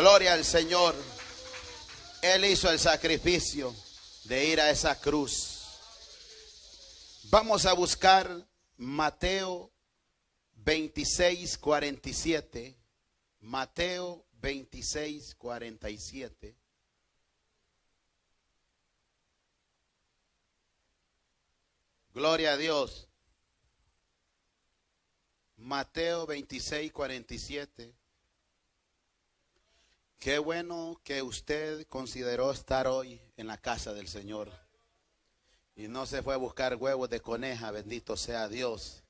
Gloria al Señor. Él hizo el sacrificio de ir a esa cruz. Vamos a buscar Mateo 26:47. Mateo 26:47. Gloria a Dios. Mateo 26:47. Qué bueno que usted consideró estar hoy en la casa del Señor y no se fue a buscar huevos de coneja, bendito sea Dios,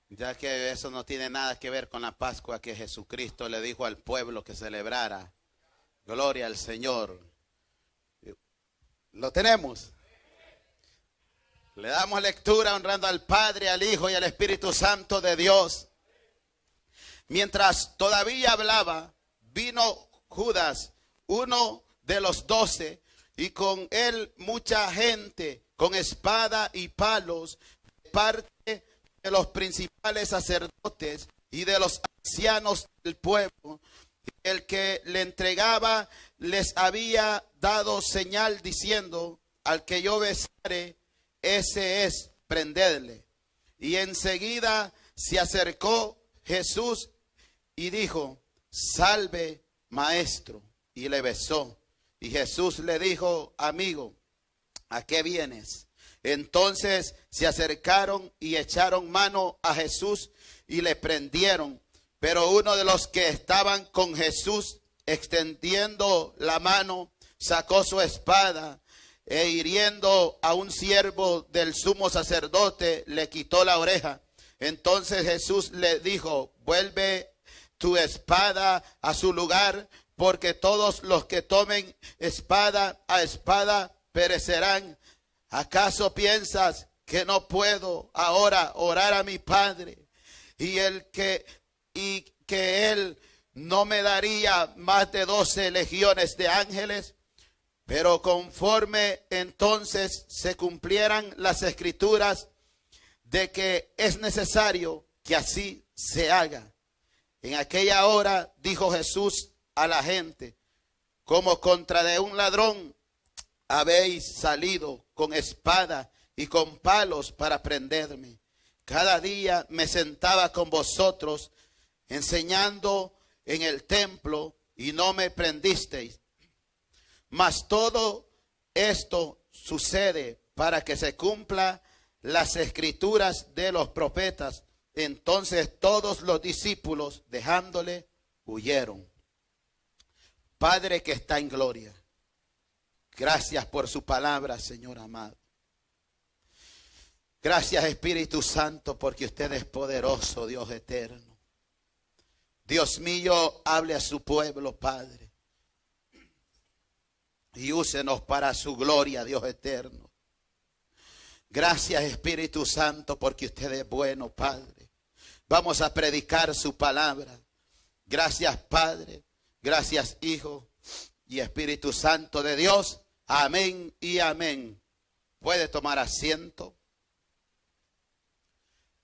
ya que eso no tiene nada que ver con la Pascua que Jesucristo le dijo al pueblo que celebrara. Gloria al Señor. ¿Lo tenemos? Le damos lectura honrando al Padre, al Hijo y al Espíritu Santo de Dios. Mientras todavía hablaba, vino Judas, uno de los 12, y con él mucha gente con espada y palos, de parte de los principales sacerdotes y de los ancianos del pueblo. El que le entregaba les había dado señal diciendo: al que yo besare, ese es, prendedle. Y enseguida se acercó Jesús y dijo: salve, maestro, y le besó. Y Jesús le dijo: amigo, ¿a qué vienes? Entonces se acercaron y echaron mano a Jesús y le prendieron. Pero uno de los que estaban con Jesús, extendiendo la mano, sacó su espada e hiriendo a un siervo del sumo sacerdote, le quitó la oreja. Entonces Jesús le dijo: vuelve tu espada a su lugar, porque todos los que tomen espada a espada perecerán. ¿Acaso piensas que no puedo ahora orar a mi Padre y que Él no me daría más de 12 legiones de ángeles? Pero conforme entonces se cumplieran las escrituras de que es necesario que así se haga. En aquella hora dijo Jesús a la gente: como contra de un ladrón habéis salido con espada y con palos para prenderme. Cada día me sentaba con vosotros enseñando en el templo y no me prendisteis. Mas todo esto sucede para que se cumpla las escrituras de los profetas. Entonces todos los discípulos, dejándole, huyeron. Padre que está en gloria, gracias por su palabra, Señor amado. Gracias, Espíritu Santo, porque usted es poderoso, Dios eterno. Dios mío, hable a su pueblo, Padre, y úsenos para su gloria, Dios eterno. Gracias, Espíritu Santo, porque usted es bueno, Padre. Vamos a predicar su palabra. Gracias, Padre. Gracias, Hijo y Espíritu Santo de Dios. Amén y amén. Puede tomar asiento.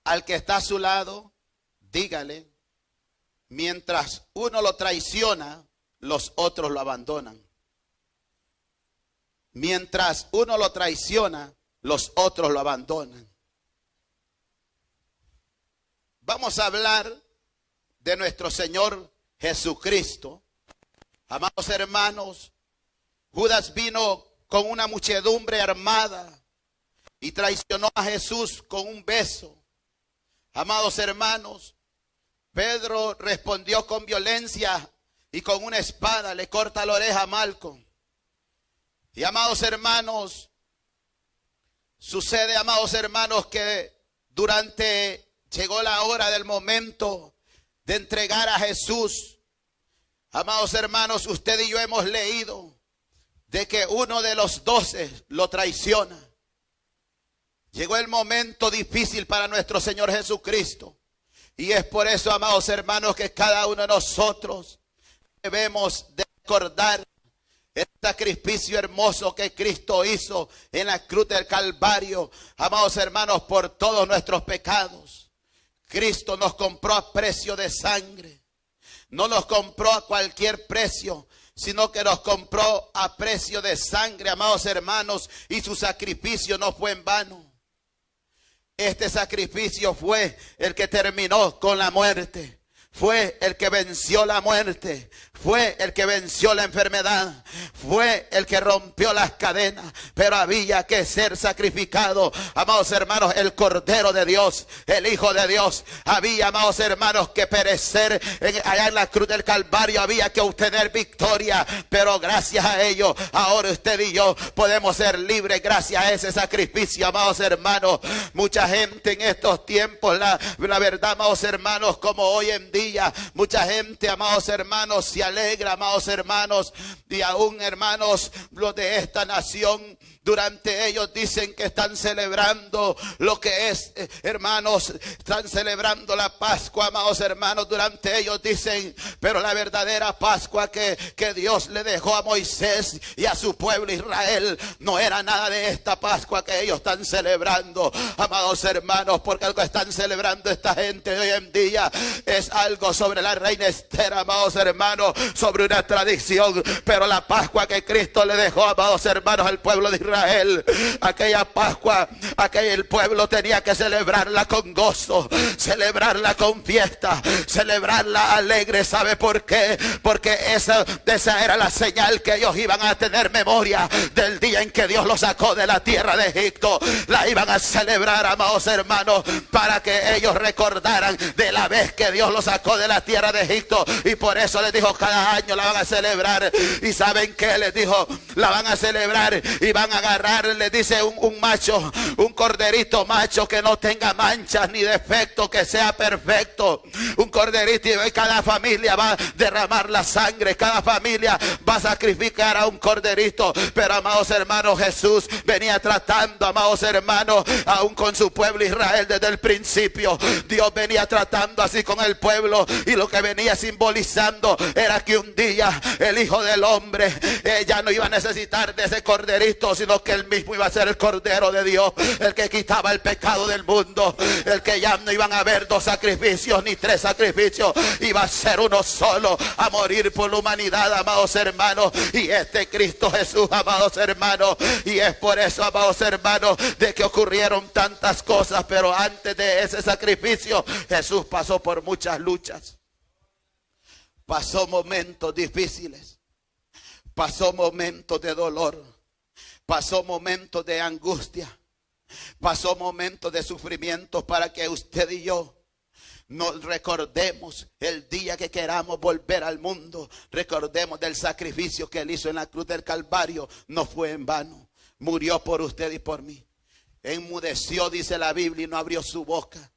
Al que está a su lado, dígale: mientras uno lo traiciona, los otros lo abandonan. Mientras uno lo traiciona, los otros lo abandonan. Vamos a hablar de nuestro Señor Jesucristo. Amados hermanos, Judas vino con una muchedumbre armada y traicionó a Jesús con un beso. Amados hermanos, Pedro respondió con violencia y con una espada le corta la oreja a Malco. Y amados hermanos, sucede, amados hermanos, que llegó la hora del momento de entregar a Jesús. Amados hermanos, usted y yo hemos leído de que uno de los 12 lo traiciona. Llegó el momento difícil para nuestro Señor Jesucristo. Y es por eso, amados hermanos, que cada uno de nosotros debemos de recordar el sacrificio hermoso que Cristo hizo en la cruz del Calvario, amados hermanos, por todos nuestros pecados. Cristo nos compró a precio de sangre. No los compró a cualquier precio, sino que los compró a precio de sangre, amados hermanos, y su sacrificio no fue en vano. Este sacrificio fue el que terminó con la muerte. Fue el que venció la muerte, fue el que venció la enfermedad, fue el que rompió las cadenas, pero había que ser sacrificado, amados hermanos, el Cordero de Dios, el Hijo de Dios. Había, amados hermanos, que perecer allá en la cruz del Calvario, había que obtener victoria, pero gracias a ello, ahora usted y yo podemos ser libres gracias a ese sacrificio, amados hermanos. Mucha gente en estos tiempos, la verdad, amados hermanos, como hoy en día, mucha gente, amados hermanos, se alegra, amados hermanos, y aún hermanos, los de esta nación, durante ellos dicen que están celebrando lo que es, hermanos, están celebrando la Pascua, amados hermanos, durante ellos dicen, pero la verdadera Pascua que Dios le dejó a Moisés y a su pueblo Israel, no era nada de esta Pascua que ellos están celebrando, amados hermanos, porque algo están celebrando esta gente de hoy en día, es algo sobre la reina Esther, amados hermanos, sobre una tradición, pero la Pascua que Cristo le dejó, amados hermanos, al pueblo de Israel, aquella Pascua, aquel pueblo tenía que celebrarla con gozo, celebrarla con fiesta, celebrarla alegre. ¿Sabe por qué? Porque esa era la señal que ellos iban a tener memoria del día en que Dios los sacó de la tierra de Egipto. La iban a celebrar, amados hermanos, para que ellos recordaran de la vez que Dios los sacó de la tierra de Egipto, y por eso les dijo, cada año la van a celebrar. Y ¿saben qué les dijo? La van a celebrar y van a agarrar, les dice, un macho, un corderito macho que no tenga manchas ni defectos, que sea perfecto, un corderito, y cada familia va a derramar la sangre, cada familia va a sacrificar a un corderito. Pero, amados hermanos, Jesús venía tratando, amados hermanos, aún con su pueblo Israel desde el principio. Dios venía tratando así con el pueblo, y lo que venía simbolizando era que un día el Hijo del Hombre ya no iba a necesitar de ese corderito, sino que él mismo iba a ser el Cordero de Dios, el que quitaba el pecado del mundo, el que ya no iban a haber dos sacrificios ni tres sacrificios, iba a ser uno solo a morir por la humanidad, amados hermanos. Y este Cristo Jesús, amados hermanos, y es por eso, amados hermanos, de que ocurrieron tantas cosas. Pero antes de ese sacrificio, Jesús pasó por muchas luchas, pasó momentos difíciles, pasó momentos de dolor, pasó momentos de angustia, pasó momentos de sufrimiento, para que usted y yo nos recordemos el día que queramos volver al mundo. Recordemos del sacrificio que él hizo en la cruz del Calvario. No fue en vano. Murió por usted y por mí. Enmudeció, dice la Biblia, y no abrió su boca.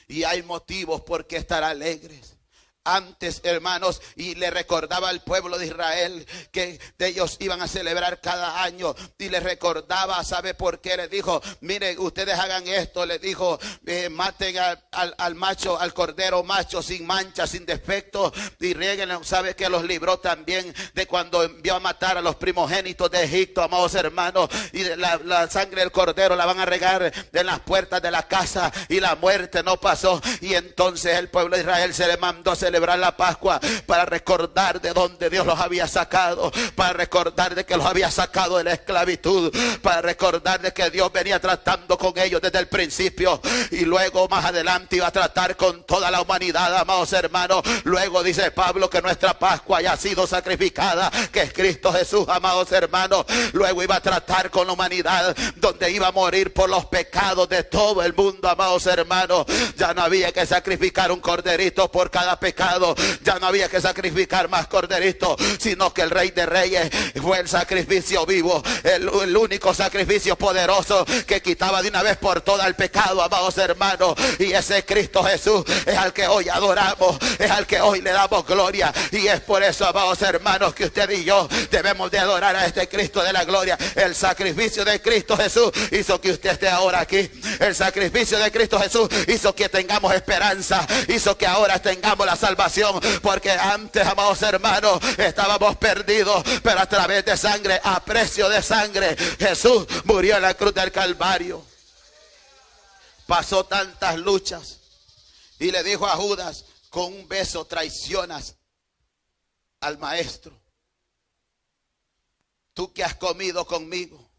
Y hay motivos por qué estar alegres. Antes, hermanos, y le recordaba al pueblo de Israel que ellos iban a celebrar cada año, y le recordaba, ¿sabe por qué? Les dijo, miren, ustedes hagan esto, les dijo, maten al macho, al cordero macho sin mancha, sin defecto, y rieguen. ¿Sabe que los libró también de cuando envió a matar a los primogénitos de Egipto, amados hermanos? Y la sangre del cordero la van a regar en las puertas de la casa, y la muerte no pasó. Y entonces el pueblo de Israel se le mandó a celebrar la Pascua para recordar de dónde Dios los había sacado, para recordar de que los había sacado de la esclavitud, para recordar de que Dios venía tratando con ellos desde el principio, y luego más adelante iba a tratar con toda la humanidad, amados hermanos. Luego dice Pablo que nuestra Pascua ya ha sido sacrificada, que es Cristo Jesús, amados hermanos. Luego iba a tratar con la humanidad, donde iba a morir por los pecados de todo el mundo, amados hermanos. Ya no había que sacrificar un corderito por cada pecado, ya no había que sacrificar más corderitos, sino que el Rey de Reyes fue el sacrificio vivo, el único sacrificio poderoso que quitaba de una vez por todas el pecado, amados hermanos. Y ese Cristo Jesús es al que hoy adoramos, es al que hoy le damos gloria. Y es por eso, amados hermanos, que usted y yo debemos de adorar a este Cristo de la gloria. El sacrificio de Cristo Jesús hizo que usted esté ahora aquí. El sacrificio de Cristo Jesús hizo que tengamos esperanza, hizo que ahora tengamos la salvación, porque antes, amados hermanos, estábamos perdidos, pero a través de sangre, a precio de sangre, Jesús murió en la cruz del Calvario. Pasó tantas luchas, y le dijo a Judas, con un beso traicionas al maestro: tú que has comido conmigo,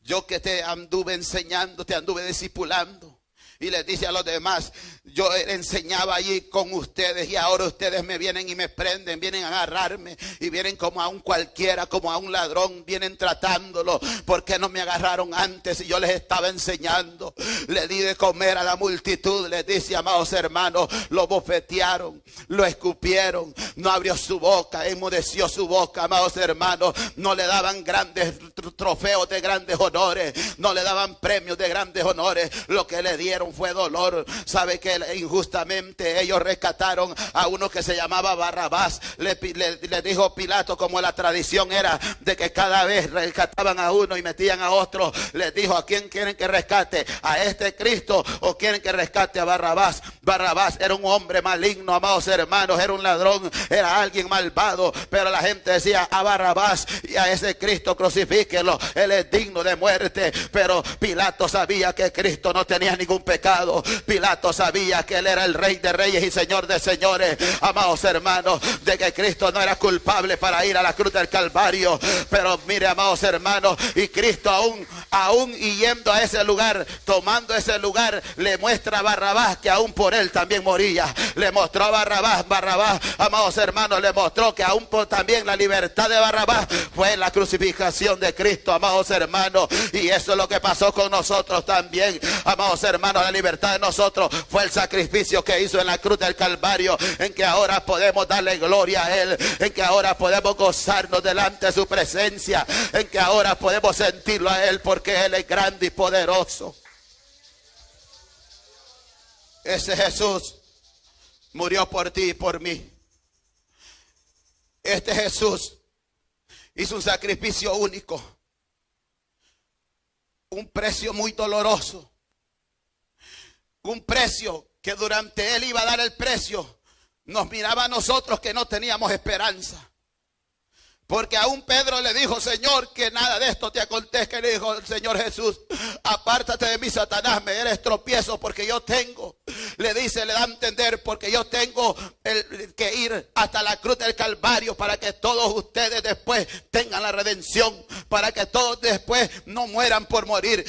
yo que te anduve enseñando, te anduve discipulando. Y les dice a los demás: yo enseñaba allí con ustedes y ahora ustedes me vienen y me prenden, vienen a agarrarme y vienen como a un cualquiera, como a un ladrón, vienen tratándolo. ¿Por qué no me agarraron antes si yo les estaba enseñando? Le di de comer a la multitud, les dice, amados hermanos, lo bofetearon, lo escupieron, no abrió su boca, enmudeció su boca, amados hermanos. No le daban grandes trofeos de grandes honores, no le daban premios de grandes honores. Lo que le dieron fue dolor. Sabe que injustamente ellos rescataron a uno que se llamaba Barrabás. Le dijo Pilato, como la tradición era de que cada vez rescataban a uno y metían a otro, les dijo: ¿a quién quieren que rescate? ¿A este Cristo o quieren que rescate a Barrabás? Barrabás era un hombre maligno, amados hermanos, era un ladrón, era alguien malvado, pero la gente decía: a Barrabás y a ese Cristo crucifíquenlo, él es digno de muerte. Pero Pilato sabía que Cristo no tenía ningún pecado. Pilato sabía que él era el Rey de Reyes y Señor de Señores, amados hermanos, de que Cristo no era culpable para ir a la cruz del Calvario. Pero mire, amados hermanos, y Cristo aún y yendo a ese lugar, tomando ese lugar, le muestra a Barrabás que aún por él también moría. Le mostró a Barrabás, amados hermanos, le mostró que aún por también la libertad de Barrabás fue la crucifixión de Cristo, amados hermanos. Y eso es lo que pasó con nosotros también, amados hermanos. La libertad de nosotros fue el sacrificio que hizo en la cruz del Calvario, en que ahora podemos darle gloria a él, en que ahora podemos gozarnos delante de su presencia, en que ahora podemos sentirlo a él, porque él es grande y poderoso. Ese Jesús murió por ti y por mí. Este Jesús hizo un sacrificio único, un precio muy doloroso. Un precio que durante él iba a dar el precio, nos miraba a nosotros que no teníamos esperanza. Porque aún Pedro le dijo: Señor, que nada de esto te acontezca. Y le dijo el Señor Jesús: apártate de mí, Satanás, me eres tropiezo, porque yo tengo, le dice, le da a entender, porque yo tengo que ir hasta la cruz del Calvario para que todos ustedes después tengan la redención, para que todos después no mueran por morir,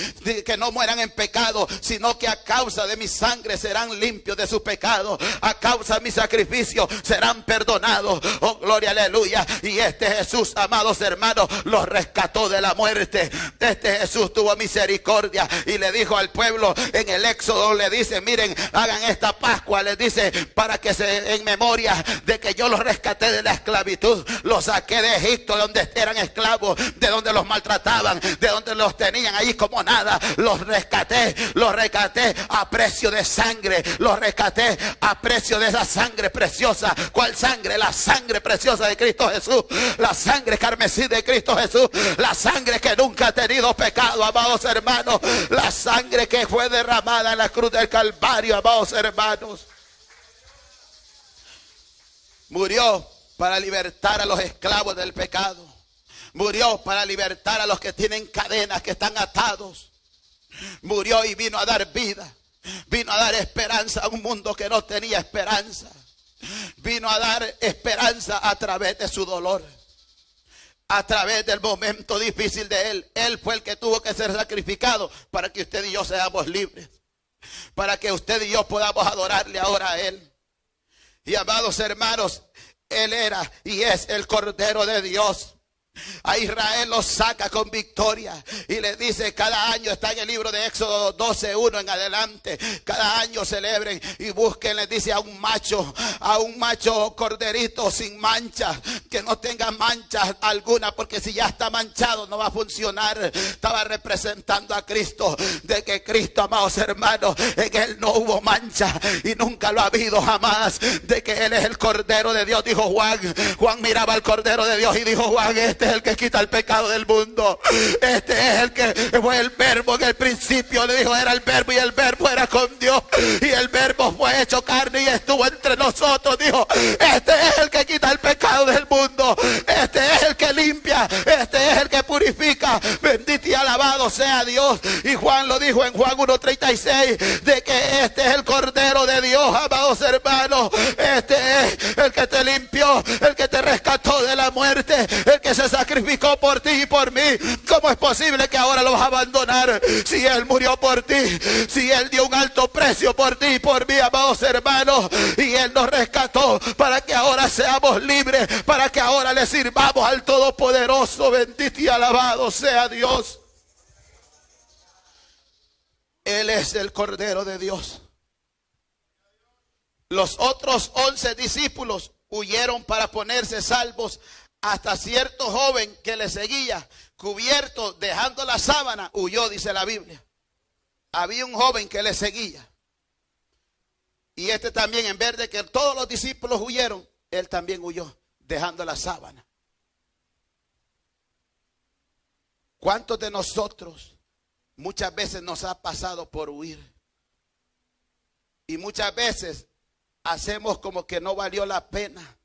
que no mueran en pecado, sino que a causa de mi sangre serán limpios de sus pecados, a causa de mi sacrificio serán perdonados. Oh, gloria, aleluya. Y este Jesús, amados hermanos, los rescató de la muerte. Este Jesús tuvo misericordia y le dijo al pueblo en el Éxodo, le dice: miren, hagan esta Pascua, les dice, para que en memoria de que yo los rescaté de la esclavitud, los saqué de Egipto, donde eran esclavos, de donde los maltrataban, de donde los tenían ahí como nada. Los rescaté a precio de sangre, los rescaté a precio de esa sangre preciosa. ¿Cuál sangre? La sangre preciosa de Cristo Jesús, la sangre carmesí de Cristo Jesús, la sangre que nunca ha tenido pecado, amados hermanos, la sangre que fue derramada en la cruz del Calvario, amados hermanos. Murió para libertar a los esclavos del pecado, murió para libertar a los que tienen cadenas, que están atados. Murió y vino a dar vida, vino a dar esperanza a un mundo que no tenía esperanza. Vino a dar esperanza a través de su dolor, a través del momento difícil de él. Él fue el que tuvo que ser sacrificado para que usted y yo seamos libres, para que usted y yo podamos adorarle ahora a él. Y amados hermanos, él era y es el Cordero de Dios. A Israel los saca con victoria y les dice, cada año, está en el libro de Éxodo 12:1 en adelante, cada año celebren y busquen, les dice, a un macho corderito sin mancha, que no tenga mancha alguna, porque si ya está manchado no va a funcionar. Estaba representando a Cristo, de que Cristo, amados hermanos, en él no hubo mancha y nunca lo ha habido jamás, de que él es el Cordero de Dios. Dijo Juan miraba al Cordero de Dios y dijo: Juan, este es el que quita el pecado del mundo. Este es el que fue el verbo en el principio. Le dijo, era el verbo y el verbo era con Dios. Y el verbo fue hecho carne y estuvo entre nosotros. Dijo, este es el que quita el pecado del mundo. Este es el que limpia. Este es el que purifica. Bendito y alabado sea Dios. Y Juan lo dijo en Juan 1:36, de que este es el Cordero de Dios, amados hermanos. Este es el que te limpió, el que te rescató de la muerte, el que se sacrificó por ti y por mí. ¿Cómo es posible que ahora lo vas a abandonar? Si Él murió por ti, si Él dio un alto precio por ti y por mí, amados hermanos, y Él nos rescató para que ahora seamos libres, para que ahora le sirvamos al Todopoderoso. Bendito y alabado sea Dios. Él es el Cordero de Dios. Los otros 11 discípulos huyeron para ponerse salvos, hasta cierto joven que le seguía, cubierto, dejando la sábana, huyó, dice la Biblia. Había un joven que le seguía. Y este también, en vez de que todos los discípulos huyeron, él también huyó, dejando la sábana. ¿Cuántos de nosotros muchas veces nos ha pasado por huir? Y muchas veces hacemos como que no valió la pena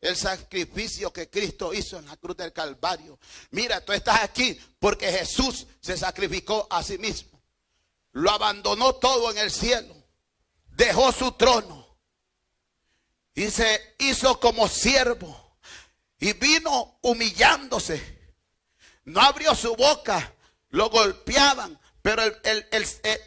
el sacrificio que Cristo hizo en la cruz del Calvario. Mira, tú estás aquí porque Jesús se sacrificó a sí mismo. Lo abandonó todo en el cielo. Dejó su trono. Y se hizo como siervo. Y vino humillándose. No abrió su boca. Lo golpeaban. Pero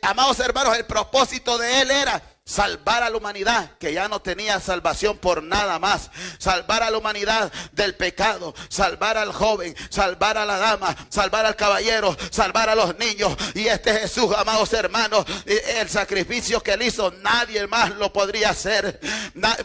amados hermanos, el propósito de él era salvar a la humanidad, que ya no tenía salvación por nada más. Salvar a la humanidad del pecado, salvar al joven, salvar a la dama, salvar al caballero, salvar a los niños. Y este Jesús, amados hermanos, el sacrificio que él hizo, nadie más lo podría hacer.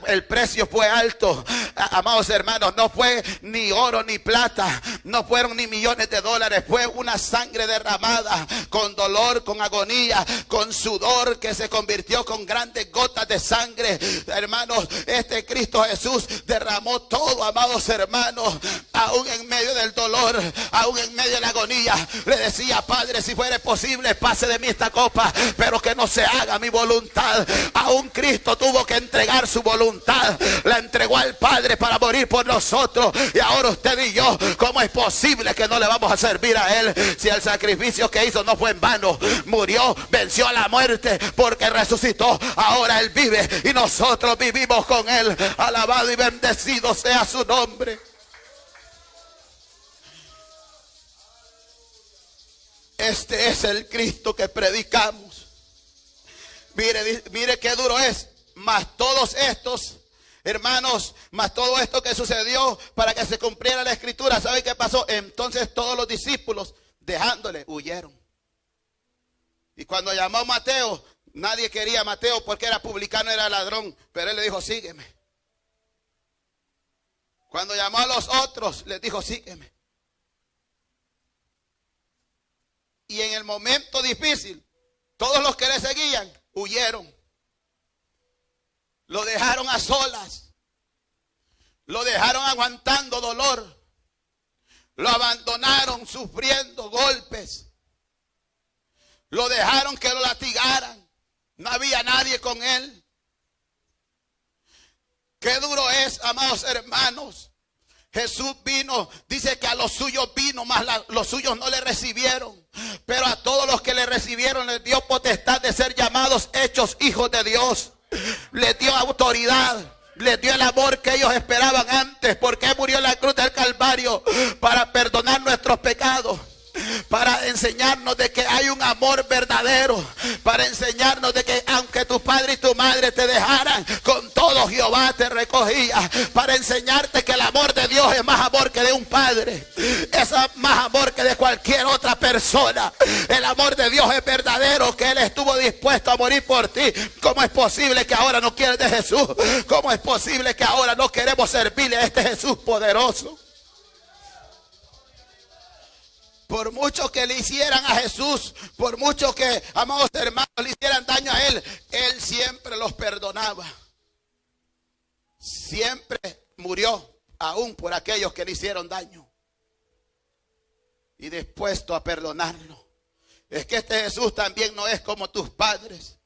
El precio fue alto, amados hermanos. No fue ni oro ni plata, no fueron ni millones de dólares. Fue una sangre derramada, con dolor, con agonía, con sudor, que se convirtió con grandes gotas de sangre. Hermanos, este Cristo Jesús derramó todo, amados hermanos. Aún en medio del dolor, aún en medio de la agonía, le decía: Padre, si fuere posible, pase de mí esta copa, pero que no se haga mi voluntad. Aún Cristo tuvo que entregar su voluntad, la entregó al Padre para morir por nosotros. Y ahora usted y yo, ¿cómo es posible que no le vamos a servir a Él? Si el sacrificio que hizo no fue en vano. Murió, venció a la muerte, porque resucitó. Ahora Él vive y nosotros vivimos con Él. Alabado y bendecido sea su nombre. Este es el Cristo que predicamos. Mire qué duro es. Mas todos estos, hermanos, más todo esto que sucedió para que se cumpliera la escritura, ¿sabe qué pasó? Entonces todos los discípulos, dejándole, huyeron. Y cuando llamó a Mateo, nadie quería a Mateo porque era publicano, era ladrón, pero él le dijo: sígueme. Cuando llamó a los otros, les dijo: sígueme. Y en el momento difícil, todos los que le seguían huyeron. Lo dejaron a solas. Lo dejaron aguantando dolor. Lo abandonaron sufriendo golpes. Lo dejaron que lo latigaran. No había nadie con él. Qué duro es, amados hermanos. Jesús vino, dice que a los suyos vino, mas los suyos no le recibieron. Pero a todos los que le recibieron les dio potestad de ser llamados, hechos hijos de Dios. Les dio autoridad, les dio el amor que ellos esperaban antes. Porque murió en la cruz del Calvario para perdonar nuestros pecados, para enseñarnos de que hay un amor verdadero, para enseñarnos de que aunque tu padre y tu madre te dejaran, con todo Jehová te recogía, para enseñarte que el amor de Dios es más amor que de un padre, es más amor que de cualquier otra persona. El amor de Dios es verdadero, que Él estuvo dispuesto a morir por ti. ¿Cómo es posible que ahora no quieres de Jesús? ¿Cómo es posible que ahora no queremos servirle a este Jesús poderoso? Por mucho que le hicieran a Jesús, por mucho que, amados hermanos, le hicieran daño a Él, Él siempre los perdonaba. Siempre murió, aún por aquellos que le hicieron daño. Y dispuesto a perdonarlo. Es que este Jesús también no es como tus padres.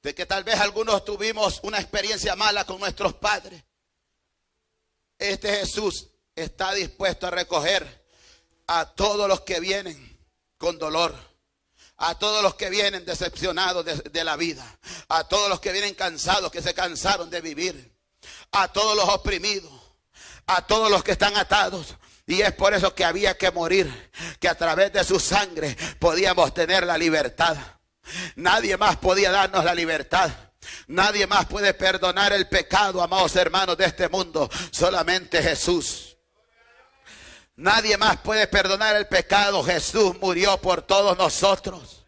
De que tal vez algunos tuvimos una experiencia mala con nuestros padres. Este Jesús está dispuesto a recoger a todos los que vienen con dolor, A todos los que vienen decepcionados de la vida, a todos los que vienen cansados, que se cansaron de vivir, a todos los oprimidos, a todos los que están atados. Y es por eso que había que morir, que a través de su sangre podíamos tener la libertad. Nadie más podía darnos la libertad. Nadie más puede perdonar el pecado, amados hermanos, de este mundo. Solamente Jesús. Nadie más puede perdonar el pecado. Jesús murió por todos nosotros.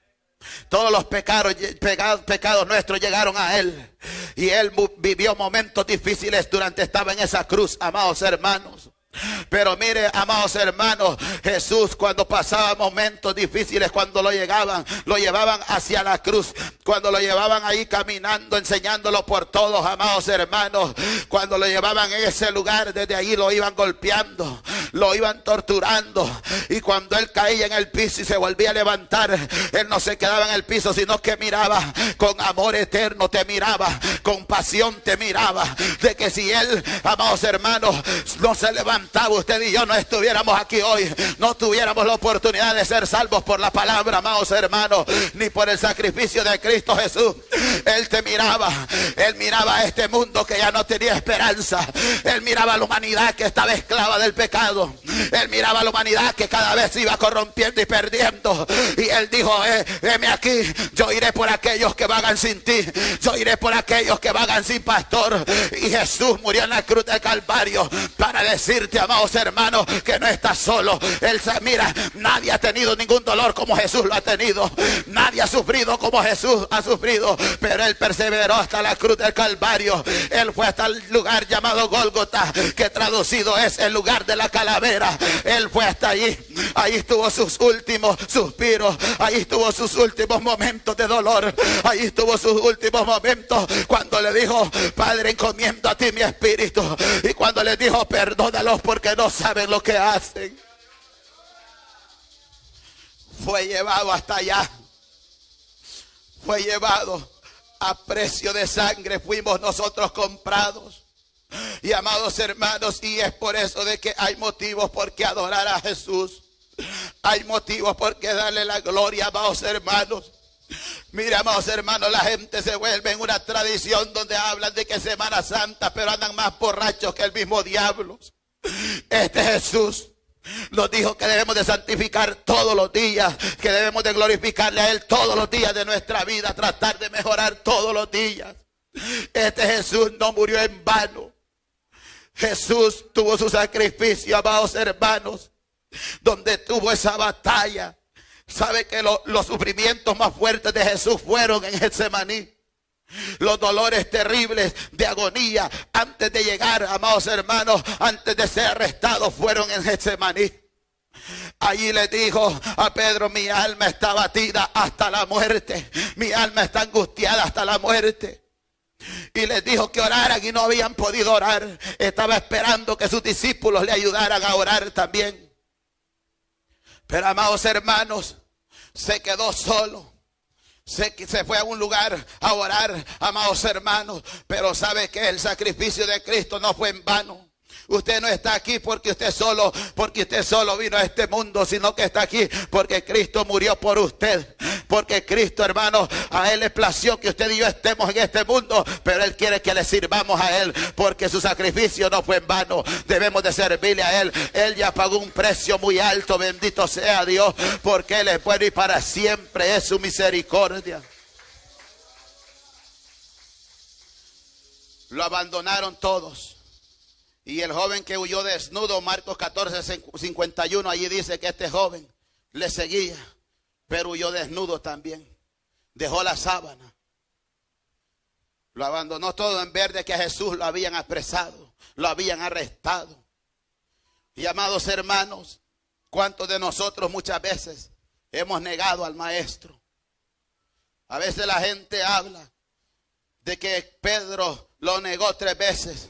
Todos los pecados nuestros llegaron a Él. Y Él vivió momentos difíciles durante estaba en esa cruz, amados hermanos. Pero mire, amados hermanos, Jesús cuando pasaba momentos difíciles, cuando lo llevaban hacia la cruz, cuando lo llevaban ahí caminando, enseñándolo por todos, amados hermanos, cuando lo llevaban en ese lugar, desde ahí lo iban golpeando, lo iban torturando, y cuando él caía en el piso y se volvía a levantar, él no se quedaba en el piso, sino que miraba con amor eterno, te miraba, con pasión te miraba, de que si él, amados hermanos, no se levantaba, usted y yo no estuviéramos aquí hoy, no tuviéramos la oportunidad de ser salvos por la palabra, amados hermanos, ni por el sacrificio de Cristo Jesús. Él te miraba, él miraba a este mundo que ya no tenía esperanza, él miraba a la humanidad que estaba esclava del pecado, él miraba a la humanidad que cada vez se iba corrompiendo y perdiendo, y él dijo, heme aquí, yo iré por aquellos que vagan sin ti, yo iré por aquellos que vagan sin pastor. Y Jesús murió en la cruz del Calvario para decirte, amados hermanos, que no estás solo. Él mira, nadie ha tenido ningún dolor como Jesús lo ha tenido, nadie ha sufrido como Jesús ha sufrido, pero él perseveró hasta la cruz del Calvario. Él fue hasta el lugar llamado Gólgota, que traducido es el lugar de la calavera. Él fue hasta allí, ahí estuvo sus últimos suspiros, ahí estuvo sus últimos momentos de dolor, ahí estuvo sus últimos momentos cuando le dijo, Padre, encomiendo a ti mi espíritu, y cuando le dijo, perdónalos porque no saben lo que hacen. Fue llevado hasta allá, fue llevado a precio de sangre, fuimos nosotros comprados. Y amados hermanos, y es por eso de que hay motivos por qué adorar a Jesús, hay motivos por qué darle la gloria, amados hermanos. Mira, amados hermanos, la gente se vuelve en una tradición donde hablan de que es Semana Santa, pero andan más borrachos que el mismo diablo. Este Jesús nos dijo que debemos de santificar todos los días, que debemos de glorificarle a Él todos los días de nuestra vida, tratar de mejorar todos los días. Este Jesús no murió en vano. Jesús tuvo su sacrificio, amados hermanos, donde tuvo esa batalla. ¿Sabe que los sufrimientos más fuertes de Jesús fueron en Getsemaní? Los dolores terribles de agonía antes de llegar, amados hermanos, antes de ser arrestados, fueron en Getsemaní. Allí le dijo a Pedro, mi alma está abatida hasta la muerte, mi alma está angustiada hasta la muerte. Y les dijo que oraran y no habían podido orar. Estaba esperando que sus discípulos le ayudaran a orar también. Pero amados hermanos, se quedó solo. Se fue a un lugar a orar, amados hermanos. Pero sabe que el sacrificio de Cristo no fue en vano. Usted no está aquí porque usted solo vino a este mundo, sino que está aquí porque Cristo murió por usted. Porque Cristo, hermano, a Él le plació que usted y yo estemos en este mundo, pero Él quiere que le sirvamos a Él, porque su sacrificio no fue en vano. Debemos de servirle a Él. Él ya pagó un precio muy alto, bendito sea Dios, porque Él es bueno y para siempre es su misericordia. Lo abandonaron todos. Y el joven que huyó desnudo, Marcos 14:51, allí dice que este joven le seguía, pero huyó desnudo también. Dejó la sábana. Lo abandonó todo en ver de que a Jesús lo habían apresado, lo habían arrestado. Y amados hermanos, ¿cuántos de nosotros muchas veces hemos negado al Maestro? A veces la gente habla de que Pedro lo negó 3 veces.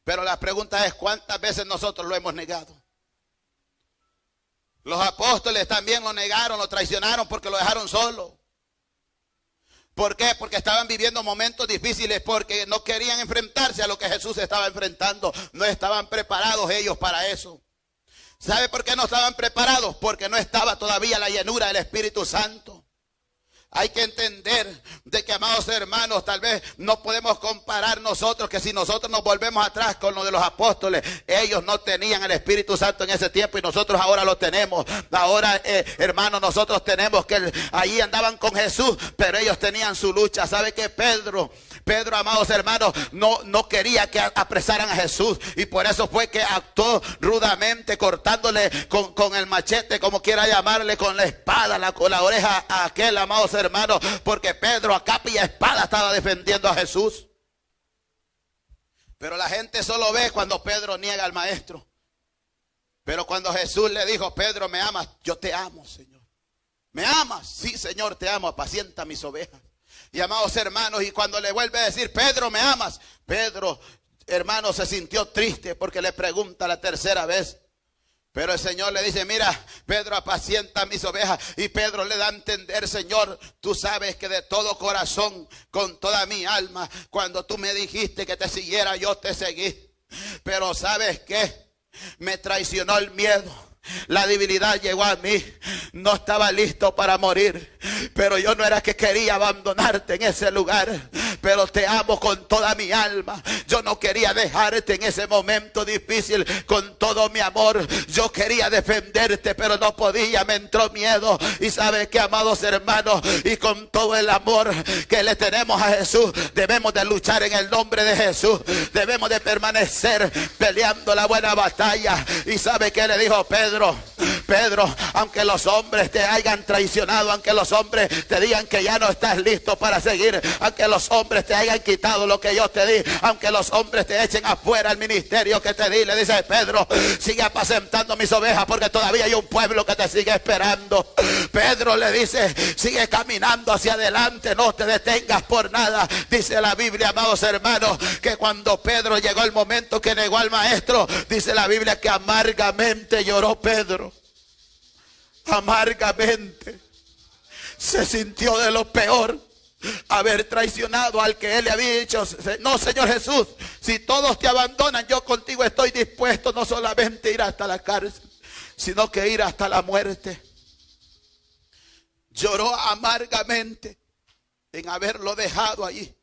Pero la pregunta es, ¿cuántas veces nosotros lo hemos negado? Los apóstoles también lo negaron, lo traicionaron porque lo dejaron solo. ¿Por qué? Porque estaban viviendo momentos difíciles, porque no querían enfrentarse a lo que Jesús estaba enfrentando. No estaban preparados ellos para eso. ¿Sabe por qué no estaban preparados? Porque no estaba todavía la llenura del Espíritu Santo. Hay que entender de que, amados hermanos, tal vez no podemos comparar nosotros, que si nosotros nos volvemos atrás con lo de los apóstoles, ellos no tenían el Espíritu Santo en ese tiempo y nosotros ahora lo tenemos. Ahora, hermanos, nosotros tenemos que allí andaban con Jesús, pero ellos tenían su lucha. ¿Sabe qué? Pedro, amados hermanos, no quería que apresaran a Jesús, y por eso fue que actuó rudamente, cortándole con el machete, como quiera llamarle, con la espada, con la oreja a aquel, amados hermanos, porque Pedro a capa y a espada estaba defendiendo a Jesús. Pero la gente solo ve cuando Pedro niega al maestro. Pero cuando Jesús le dijo: Pedro, ¿me amas? Yo te amo, Señor. ¿Me amas? Sí, Señor, te amo, apacienta mis ovejas. Y amados hermanos, y cuando le vuelve a decir: Pedro, ¿me amas? Pedro, hermano, se sintió triste porque le pregunta la tercera vez. Pero el Señor le dice: mira, Pedro, apacienta mis ovejas. Y Pedro le da a entender: Señor, tú sabes que de todo corazón, con toda mi alma, cuando tú me dijiste que te siguiera, yo te seguí. Pero ¿sabes qué? Me traicionó el miedo. La debilidad llegó a mí. No estaba listo para morir, pero yo no era que quería abandonarte en ese lugar, pero te amo con toda mi alma. Yo no quería dejarte en ese momento difícil. Con todo mi amor yo quería defenderte, pero no podía, me entró miedo. Y sabe que, amados hermanos, y con todo el amor que le tenemos a Jesús, debemos de luchar en el nombre de Jesús. Debemos de permanecer peleando la buena batalla. Y sabe que le dijo Pedro: Pedro, aunque los hombres te hayan traicionado, aunque los hombres te digan que ya no estás listo para seguir, aunque los hombres te hayan quitado lo que yo te di, aunque los hombres te echen afuera el ministerio que te di, le dice Pedro, sigue apacentando mis ovejas, porque todavía hay un pueblo que te sigue esperando. Pedro le dice: sigue caminando hacia adelante, no te detengas por nada. Dice la Biblia, amados hermanos, que cuando Pedro llegó el momento que negó al maestro, dice la Biblia que amargamente lloró Pedro. Amargamente se sintió de lo peor, haber traicionado al que él le había dicho: no, Señor Jesús, si todos te abandonan, yo contigo estoy dispuesto no solamente a ir hasta la cárcel, sino que ir hasta la muerte. Lloró amargamente en haberlo dejado allí.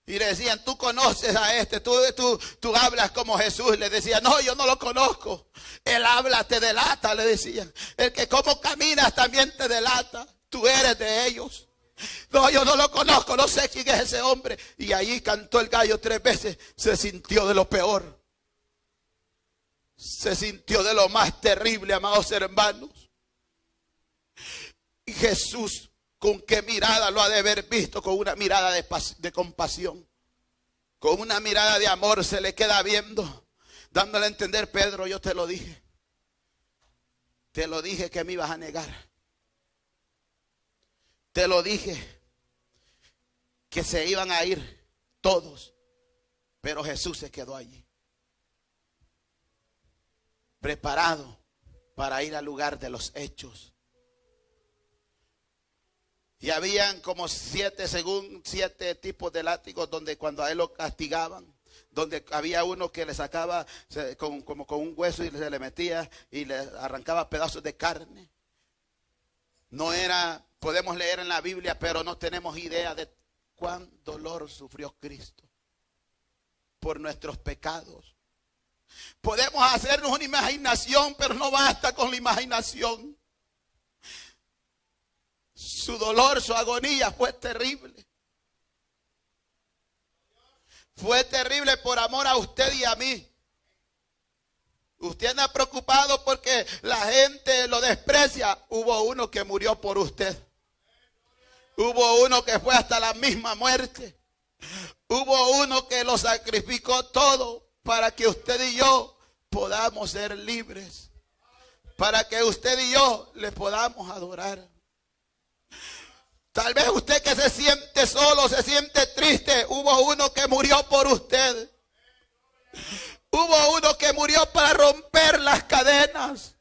Y le decían: tú conoces a este, tú hablas como Jesús. Le decían: no, yo no lo conozco. Él habla, te delata, le decían. El que como caminas también te delata. Tú eres de ellos. No, yo no lo conozco, no sé quién es ese hombre. Y ahí cantó el gallo 3 veces. Se sintió de lo peor. Se sintió de lo más terrible, amados hermanos. Y Jesús, ¿con qué mirada lo ha de haber visto? Con una mirada de compasión, con una mirada de amor. Se le queda viendo, dándole a entender: Pedro, yo te lo dije que me ibas a negar. Te lo dije que se iban a ir todos, pero Jesús se quedó allí, preparado para ir al lugar de los hechos. Y habían como 7 tipos de látigos, donde cuando a él lo castigaban, donde había uno que le sacaba como con un hueso y se le metía y le arrancaba pedazos de carne. No era, podemos leer en la Biblia, pero no tenemos idea de cuán dolor sufrió Cristo por nuestros pecados. Podemos hacernos una imaginación, pero no basta con la imaginación. Su dolor, su agonía fue terrible. Fue terrible por amor a usted y a mí. Usted anda preocupado porque la gente lo desprecia. Hubo uno que murió por usted. Hubo uno que fue hasta la misma muerte. Hubo uno que lo sacrificó todo para que usted y yo podamos ser libres. Para que usted y yo le podamos adorar. Tal vez usted que se siente solo, se siente triste, hubo uno que murió por usted. Hubo uno que murió para romper las cadenas.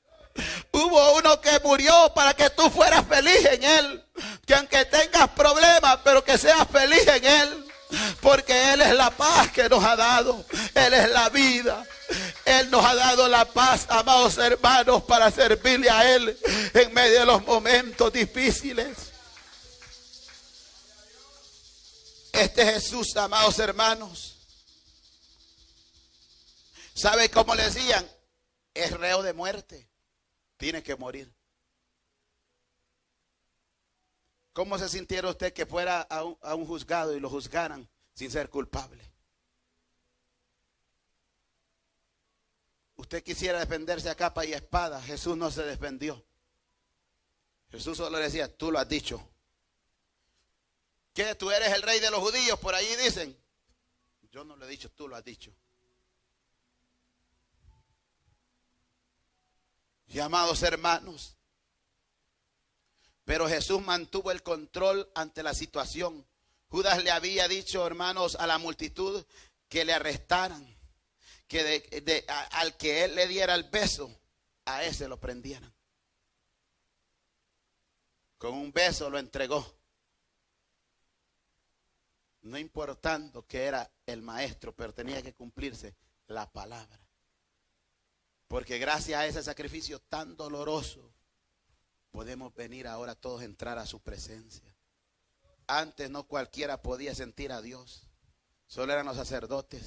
Hubo uno que murió para que tú fueras feliz en él. Que aunque tengas problemas, pero que seas feliz en él. Porque él es la paz que nos ha dado. Él es la vida. Él nos ha dado la paz, amados hermanos, para servirle a Él en medio de los momentos difíciles. Este Jesús, amados hermanos, ¿sabe cómo le decían? Es reo de muerte, tiene que morir. ¿Cómo se sintiera usted que fuera a un juzgado y lo juzgaran sin ser culpable? Usted quisiera defenderse a capa y espada. Jesús no se defendió. Jesús solo le decía, tú lo has dicho. ¿Qué? ¿Tú eres el rey de los judíos? Por ahí dicen. Yo no lo he dicho, tú lo has dicho. Y amados hermanos, pero Jesús mantuvo el control ante la situación. Judas le había dicho, hermanos, a la multitud que le arrestaran, que al que él le diera el beso, a ese lo prendieran. Con un beso lo entregó. No importando que era el maestro, pero tenía que cumplirse la palabra. Porque gracias a ese sacrificio tan doloroso, podemos venir ahora todos a entrar a su presencia. Antes no cualquiera podía sentir a Dios. Solo eran los sacerdotes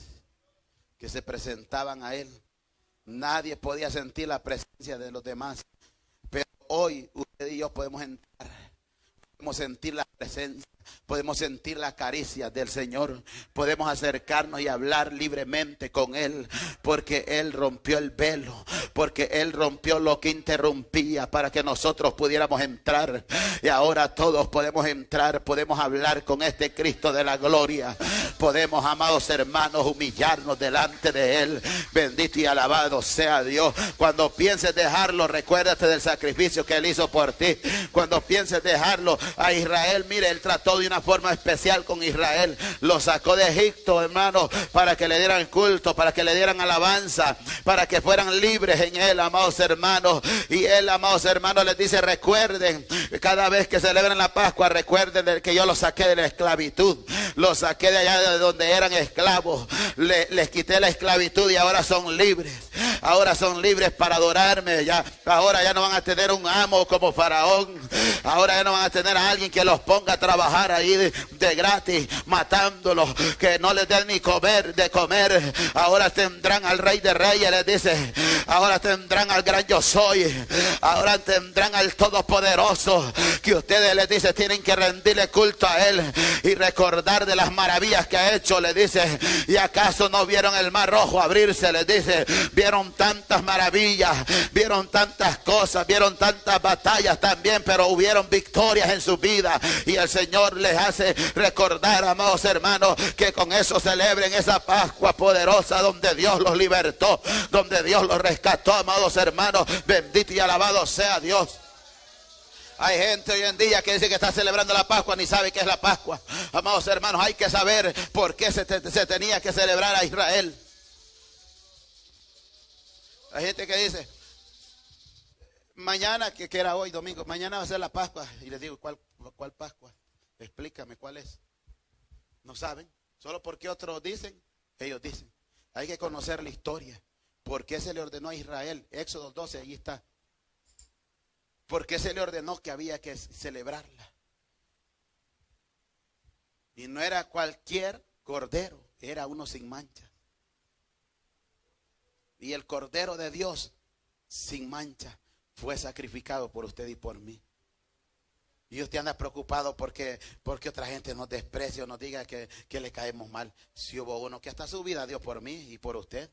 que se presentaban a Él. Nadie podía sentir la presencia de los demás. Pero hoy usted y yo podemos entrar. Podemos sentir la presencia. Podemos sentir la caricia del Señor. Podemos acercarnos y hablar libremente con Él. Porque Él rompió el velo. Porque Él rompió lo que interrumpía para que nosotros pudiéramos entrar. Y ahora todos podemos entrar. Podemos hablar con este Cristo de la gloria. Podemos, amados hermanos, humillarnos delante de Él. Bendito y alabado sea Dios. Cuando pienses dejarlo, recuérdate del sacrificio que Él hizo por ti. Cuando pienses dejarlo a Israel, mire, Él trató de una forma especial con Israel. Lo sacó de Egipto, hermanos, para que le dieran culto, para que le dieran alabanza, para que fueran libres en Él, amados hermanos. Y Él, amados hermanos, les dice, recuerden, cada vez que celebren la Pascua, recuerden que yo los saqué de la esclavitud. Los saqué de allá de donde eran esclavos. Les quité la esclavitud y ahora son libres. Ahora son libres para adorarme. Ahora ya no van a tener un amo como Faraón. Ahora ya no van a tener a alguien que los ponga a trabajar ahí de gratis, matándolos, que no les den ni de comer. Ahora tendrán al Rey de Reyes, les dice. Ahora tendrán al gran yo soy. Ahora tendrán al Todopoderoso, que ustedes, les dice, tienen que rendirle culto a Él y recordar de las maravillas que ha hecho, les dice. ¿Y acaso no vieron el mar rojo abrirse? Les dice. Vieron tantas maravillas, vieron tantas cosas, vieron tantas batallas también, pero hubieron victorias en su vida. Y el Señor les hace recordar, amados hermanos, que con eso celebren esa Pascua poderosa donde Dios los libertó, donde Dios los rescató, amados hermanos. Bendito y alabado sea Dios. Hay gente hoy en día que dice que está celebrando la Pascua, ni sabe qué es la Pascua. Amados hermanos, hay que saber por qué se tenía que celebrar a Israel. Hay gente que dice, mañana, que era hoy domingo, mañana va a ser la Pascua. Y les digo, ¿cuál Pascua? Explícame cuál es. No saben. Solo porque otros dicen, ellos dicen. Hay que conocer la historia. ¿Por qué se le ordenó a Israel? Éxodo 12, ahí está. ¿Por qué se le ordenó que había que celebrarla? Y no era cualquier cordero, era uno sin mancha. Y el Cordero de Dios sin mancha fue sacrificado por usted y por mí. Y usted anda preocupado porque otra gente nos desprecia o nos diga que le caemos mal. Si hubo uno que hasta su vida dio por mí y por usted.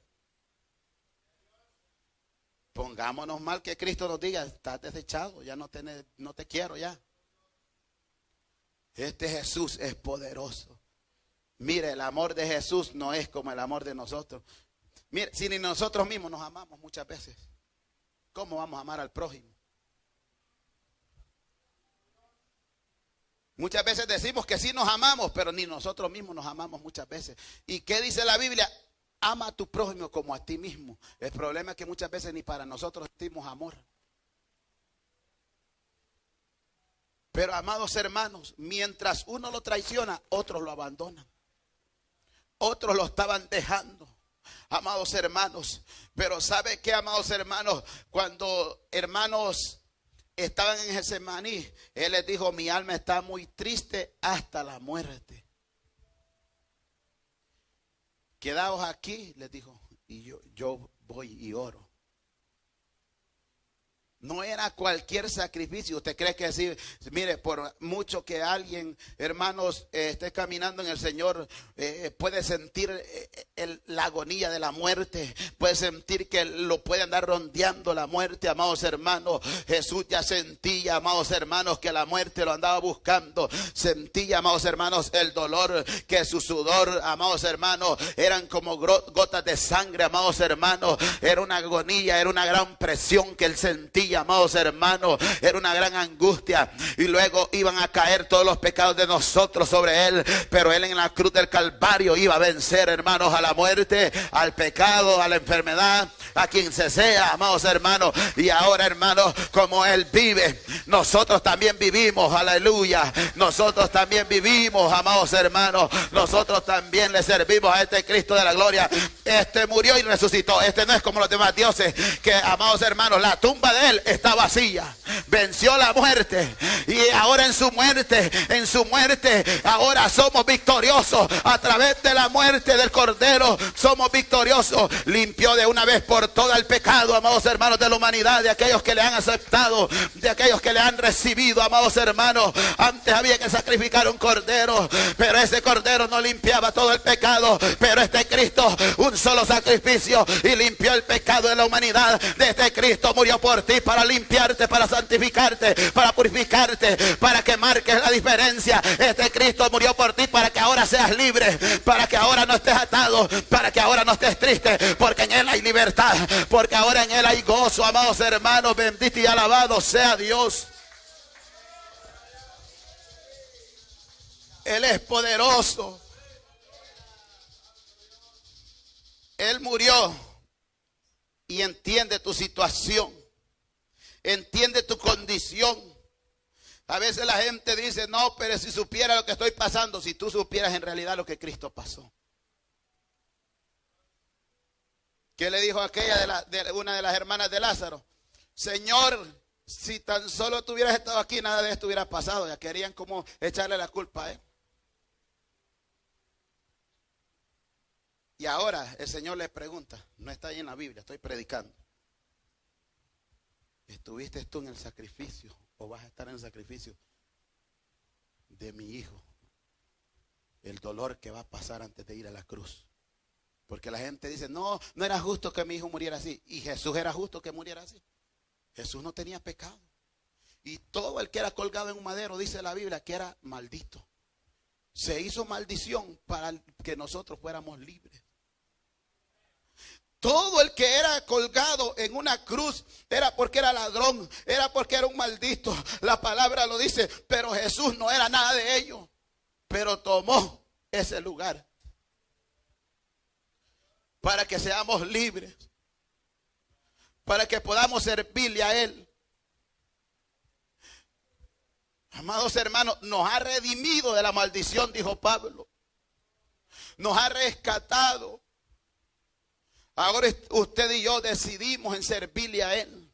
Pongámonos mal que Cristo nos diga, estás desechado, ya no te quiero ya. Este Jesús es poderoso. Mire, el amor de Jesús no es como el amor de nosotros. Mire, si ni nosotros mismos nos amamos muchas veces, ¿cómo vamos a amar al prójimo? Muchas veces decimos que sí nos amamos, pero ni nosotros mismos nos amamos muchas veces. ¿Y qué dice la Biblia? Ama a tu prójimo como a ti mismo. El problema es que muchas veces ni para nosotros sentimos amor. Pero, amados hermanos, mientras uno lo traiciona, otros lo abandonan. Otros lo estaban dejando. amados hermanos. Pero ¿sabe qué, amados hermanos? Cuando hermanos estaban en Getsemaní, Él les dijo: mi alma está muy triste hasta la muerte. Quedaos aquí, les dijo, y yo voy y oro. No era cualquier sacrificio. ¿Usted cree que sí? Mire, por mucho que alguien, hermanos, esté caminando en el Señor, puede sentir la agonía de la muerte, puede sentir que lo puede andar rondeando la muerte, amados hermanos. Jesús ya sentía, amados hermanos, que la muerte lo andaba buscando. Sentía, amados hermanos, el dolor, que su sudor, amados hermanos, eran como gotas de sangre, amados hermanos. Era una agonía, era una gran presión que él sentía, amados hermanos. Era una gran angustia. Y luego iban a caer todos los pecados de nosotros sobre él. Pero él en la cruz del Calvario iba a vencer, hermanos, a la muerte, al pecado, a la enfermedad, a quien se sea, amados hermanos. Y ahora, hermanos, como él vive, nosotros también vivimos. Aleluya. Nosotros también vivimos, amados hermanos. Nosotros también le servimos a este Cristo de la gloria. Este murió y resucitó. Este no es como los demás dioses, que, amados hermanos, la tumba de él está vacía. Venció la muerte. Y ahora en su muerte, ahora somos victoriosos. A través de la muerte del Cordero somos victoriosos. Limpió de una vez por todas el pecado, amados hermanos, de la humanidad, de aquellos que le han aceptado, de aquellos que le han recibido, amados hermanos. Antes había que sacrificar un cordero, pero ese cordero no limpiaba todo el pecado. Pero este Cristo, un solo sacrificio, y limpió el pecado de la humanidad. De este Cristo murió por ti, para limpiarte, para santificarte, para purificarte, para que marques la diferencia. Este Cristo murió por ti para que ahora seas libre, para que ahora no estés atado, para que ahora no estés triste, porque en él hay libertad, porque ahora en él hay gozo, amados hermanos. Bendito y alabado sea Dios. Él es poderoso. Él murió y entiende tu situación, entiende tu condición. A veces la gente dice: no, pero si supiera lo que estoy pasando. Si tú supieras en realidad lo que Cristo pasó. ¿Qué le dijo aquella de una de las hermanas de Lázaro? Señor, si tan solo tú hubieras estado aquí, nada de esto hubiera pasado. Ya querían como echarle la culpa a él. Y ahora el Señor le pregunta, no está ahí en la Biblia, estoy predicando: ¿estuviste tú en el sacrificio o vas a estar en el sacrificio de mi hijo? El dolor que va a pasar antes de ir a la cruz. Porque la gente dice: no, no era justo que mi hijo muriera así. Y Jesús era justo que muriera así. Jesús no tenía pecado. Y todo el que era colgado en un madero, dice la Biblia, que era maldito. Se hizo maldición para que nosotros fuéramos libres. Todo el que era colgado en una cruz era porque era ladrón, era porque era un maldito. La palabra lo dice, pero Jesús no era nada de ello. Pero tomó ese lugar para que seamos libres, para que podamos servirle a Él. Amados hermanos, nos ha redimido de la maldición, dijo Pablo. Nos ha rescatado. Ahora usted y yo decidimos en servirle a Él.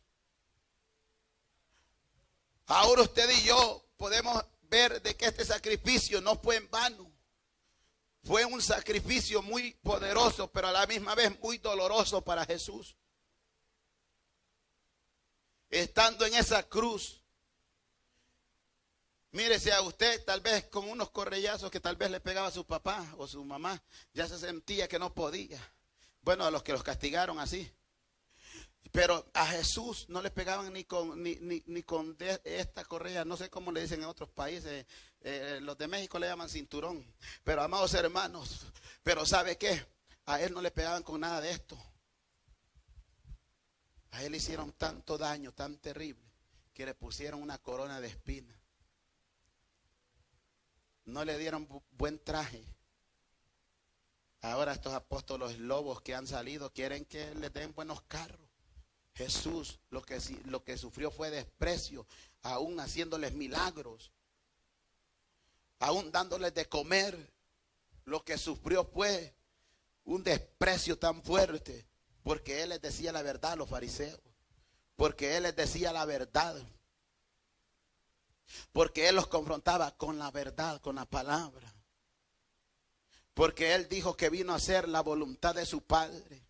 Ahora usted y yo podemos ver de que este sacrificio no fue en vano. Fue un sacrificio muy poderoso, pero a la misma vez muy doloroso para Jesús. Estando en esa cruz, mírese a usted, tal vez con unos correllazos que tal vez le pegaba a su papá o su mamá, ya se sentía que no podía. Bueno, a los que los castigaron así. Pero a Jesús no le pegaban ni con esta correa, no sé cómo le dicen en otros países. Los de México le llaman cinturón. Pero amados hermanos, pero ¿sabe qué? A él no le pegaban con nada de esto. A él le hicieron tanto daño, tan terrible, que le pusieron una corona de espinas. No le dieron buen traje. Ahora estos apóstoles lobos que han salido quieren que les den buenos carros. Jesús lo que sufrió fue desprecio, aún haciéndoles milagros, aún dándoles de comer. Lo que sufrió fue un desprecio tan fuerte, porque Él les decía la verdad a los fariseos, porque Él les decía la verdad, porque Él los confrontaba con la verdad, con la palabra, porque Él dijo que vino a hacer la voluntad de su Padre,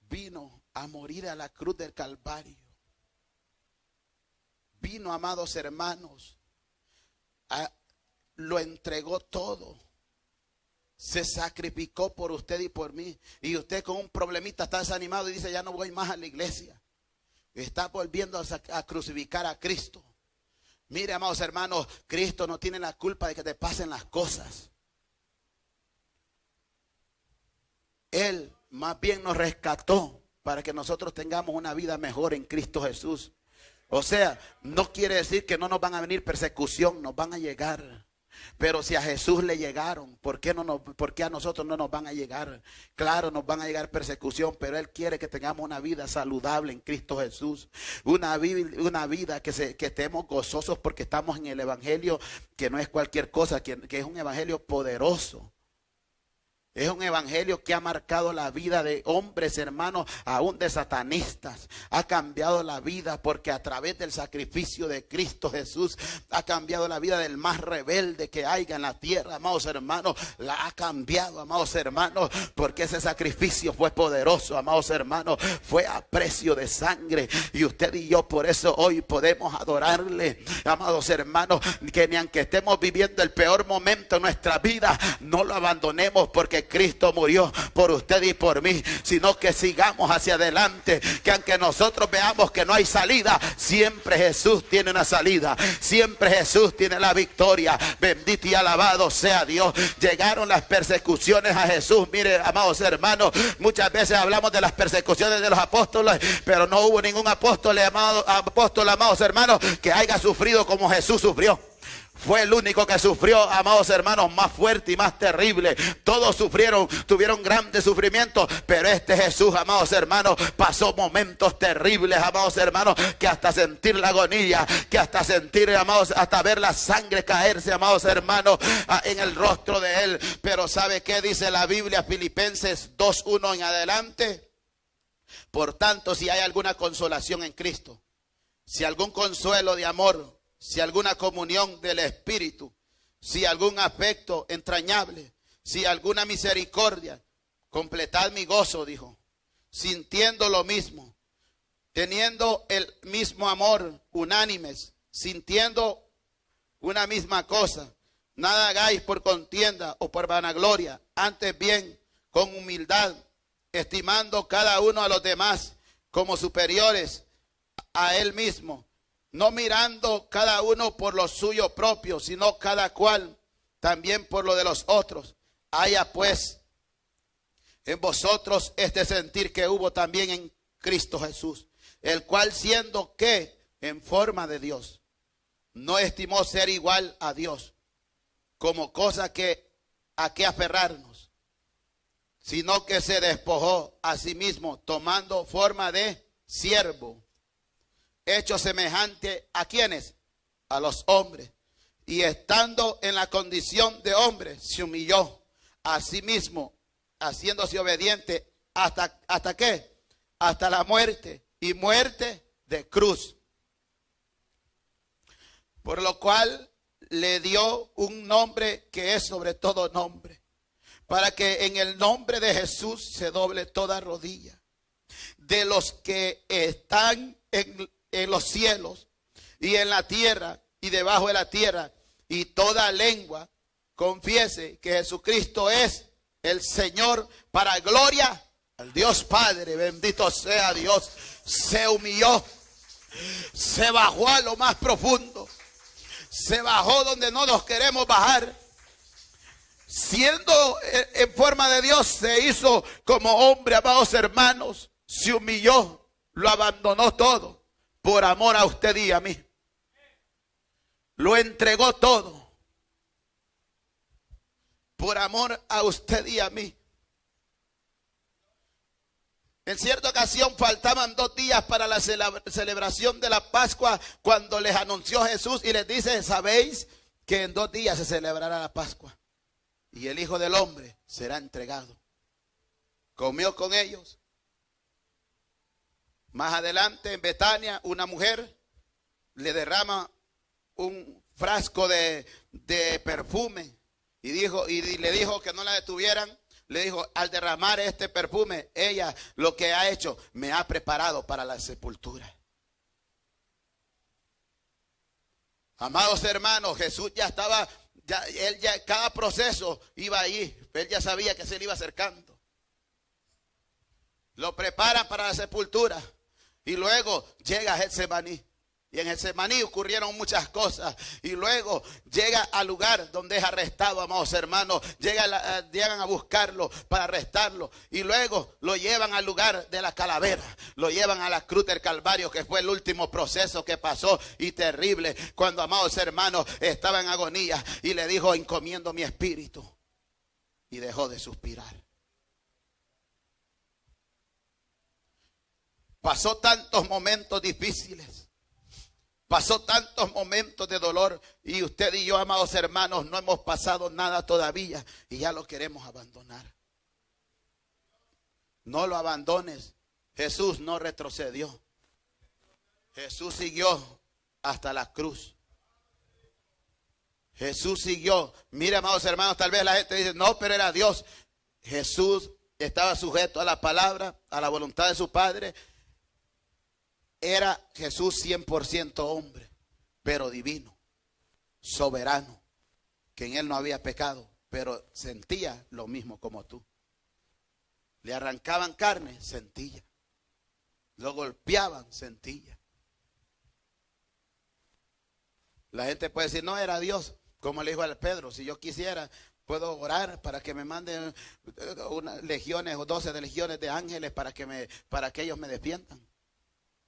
vino a morir a la cruz del Calvario, vino, amados hermanos, lo entregó todo. Se sacrificó por usted y por mí. Y usted con un problemita está desanimado y dice, ya no voy más a la iglesia. Está volviendo a crucificar a Cristo. Mire, amados hermanos, Cristo no tiene la culpa de que te pasen las cosas. Él más bien nos rescató para que nosotros tengamos una vida mejor en Cristo Jesús. O sea, no quiere decir que no nos van a venir persecución, nos van a llegar. Pero si a Jesús le llegaron, ¿por qué a nosotros no nos van a llegar? Claro, nos van a llegar persecución, pero Él quiere que tengamos una vida saludable en Cristo Jesús. Una vida que estemos gozosos porque estamos en el Evangelio, que no es cualquier cosa, que es un Evangelio poderoso. Es un evangelio que ha marcado la vida de hombres, hermanos, aún de satanistas. Ha cambiado la vida porque a través del sacrificio de Cristo Jesús ha cambiado la vida del más rebelde que haya en la tierra, amados hermanos. La ha cambiado, amados hermanos, porque ese sacrificio fue poderoso, amados hermanos. Fue a precio de sangre. Y usted y yo por eso hoy podemos adorarle, amados hermanos, que ni aunque estemos viviendo el peor momento en nuestra vida, no lo abandonemos porque Cristo murió por usted y por mí, sino que sigamos hacia adelante, que aunque nosotros veamos que no hay salida, siempre Jesús tiene una salida, siempre Jesús tiene la victoria. Bendito y alabado sea Dios. Llegaron las persecuciones a Jesús. Mire, amados hermanos, muchas veces hablamos de las persecuciones de los apóstoles, pero no hubo ningún apóstol, amados hermanos, que haya sufrido como Jesús sufrió. Fue el único que sufrió, amados hermanos, más fuerte y más terrible. Todos sufrieron, tuvieron grandes sufrimientos, pero este Jesús, amados hermanos, pasó momentos terribles, amados hermanos, que hasta sentir la agonía, que hasta sentir, amados, hasta ver la sangre caerse, amados hermanos, en el rostro de Él. Pero ¿sabe qué dice la Biblia? Filipenses 2:1 en adelante. Por tanto, si hay alguna consolación en Cristo, si algún consuelo de amor, si alguna comunión del Espíritu, si algún afecto entrañable, si alguna misericordia, completad mi gozo, dijo, sintiendo lo mismo, teniendo el mismo amor, unánimes, sintiendo una misma cosa. Nada hagáis por contienda o por vanagloria, antes bien con humildad, estimando cada uno a los demás como superiores a él mismo, no mirando cada uno por lo suyo propio, sino cada cual también por lo de los otros. Haya pues en vosotros este sentir que hubo también en Cristo Jesús, el cual siendo que en forma de Dios, no estimó ser igual a Dios como cosa que a que aferrarnos, sino que se despojó a sí mismo, tomando forma de siervo, hecho semejante a quienes, a los hombres, y estando en la condición de hombre, se humilló a sí mismo, haciéndose obediente hasta qué, hasta la muerte, y muerte de cruz. Por lo cual le dio un nombre que es sobre todo nombre, para que en el nombre de Jesús se doble toda rodilla, de los que están en los cielos y en la tierra y debajo de la tierra, y toda lengua confiese que Jesucristo es el Señor, para gloria al Dios Padre. Bendito sea Dios. Se humilló, se bajó a lo más profundo, se bajó donde no nos queremos bajar. Siendo en forma de Dios, se hizo como hombre, amados hermanos. Se humilló, lo abandonó todo por amor a usted y a mí. Lo entregó todo por amor a usted y a mí. En cierta ocasión faltaban 2 días para la celebración de la Pascua, cuando les anunció Jesús y les dice: sabéis que en 2 días se celebrará la Pascua. y el Hijo del Hombre será entregado. Comió con ellos. Más adelante en Betania, una mujer le derrama un frasco de perfume y le dijo que no la detuvieran. Le dijo, al derramar este perfume, ella lo que ha hecho, me ha preparado para la sepultura. Amados hermanos, Jesús ya estaba, él ya cada proceso iba ahí, él ya sabía que se le iba acercando. Lo preparan para la sepultura y luego llega a Getsemaní. Y en Getsemaní ocurrieron muchas cosas. Y luego llega al lugar donde es arrestado, amados hermanos. Llegan a buscarlo para arrestarlo. Y luego lo llevan al lugar de la calavera. Lo llevan a la cruz del Calvario, que fue el último proceso que pasó y terrible. Cuando, amados hermanos, estaba en agonía. Y le dijo, encomiendo mi espíritu. Y dejó de suspirar. Pasó tantos momentos difíciles. Pasó tantos momentos de dolor y usted y yo, amados hermanos, no hemos pasado nada todavía y ya lo queremos abandonar. No lo abandones. Jesús no retrocedió. Jesús siguió hasta la cruz. Jesús siguió. Mire, amados hermanos, tal vez la gente dice, no, pero era Dios. Jesús estaba sujeto a la palabra, a la voluntad de su Padre. Era Jesús 100% hombre, pero divino, soberano, que en él no había pecado, pero sentía lo mismo como tú. Le arrancaban carne, sentía. Lo golpeaban, sentía. La gente puede decir, no, era Dios, como le dijo a Pedro, si yo quisiera, puedo orar para que me manden unas legiones o 12 de legiones de ángeles para que ellos me defiendan.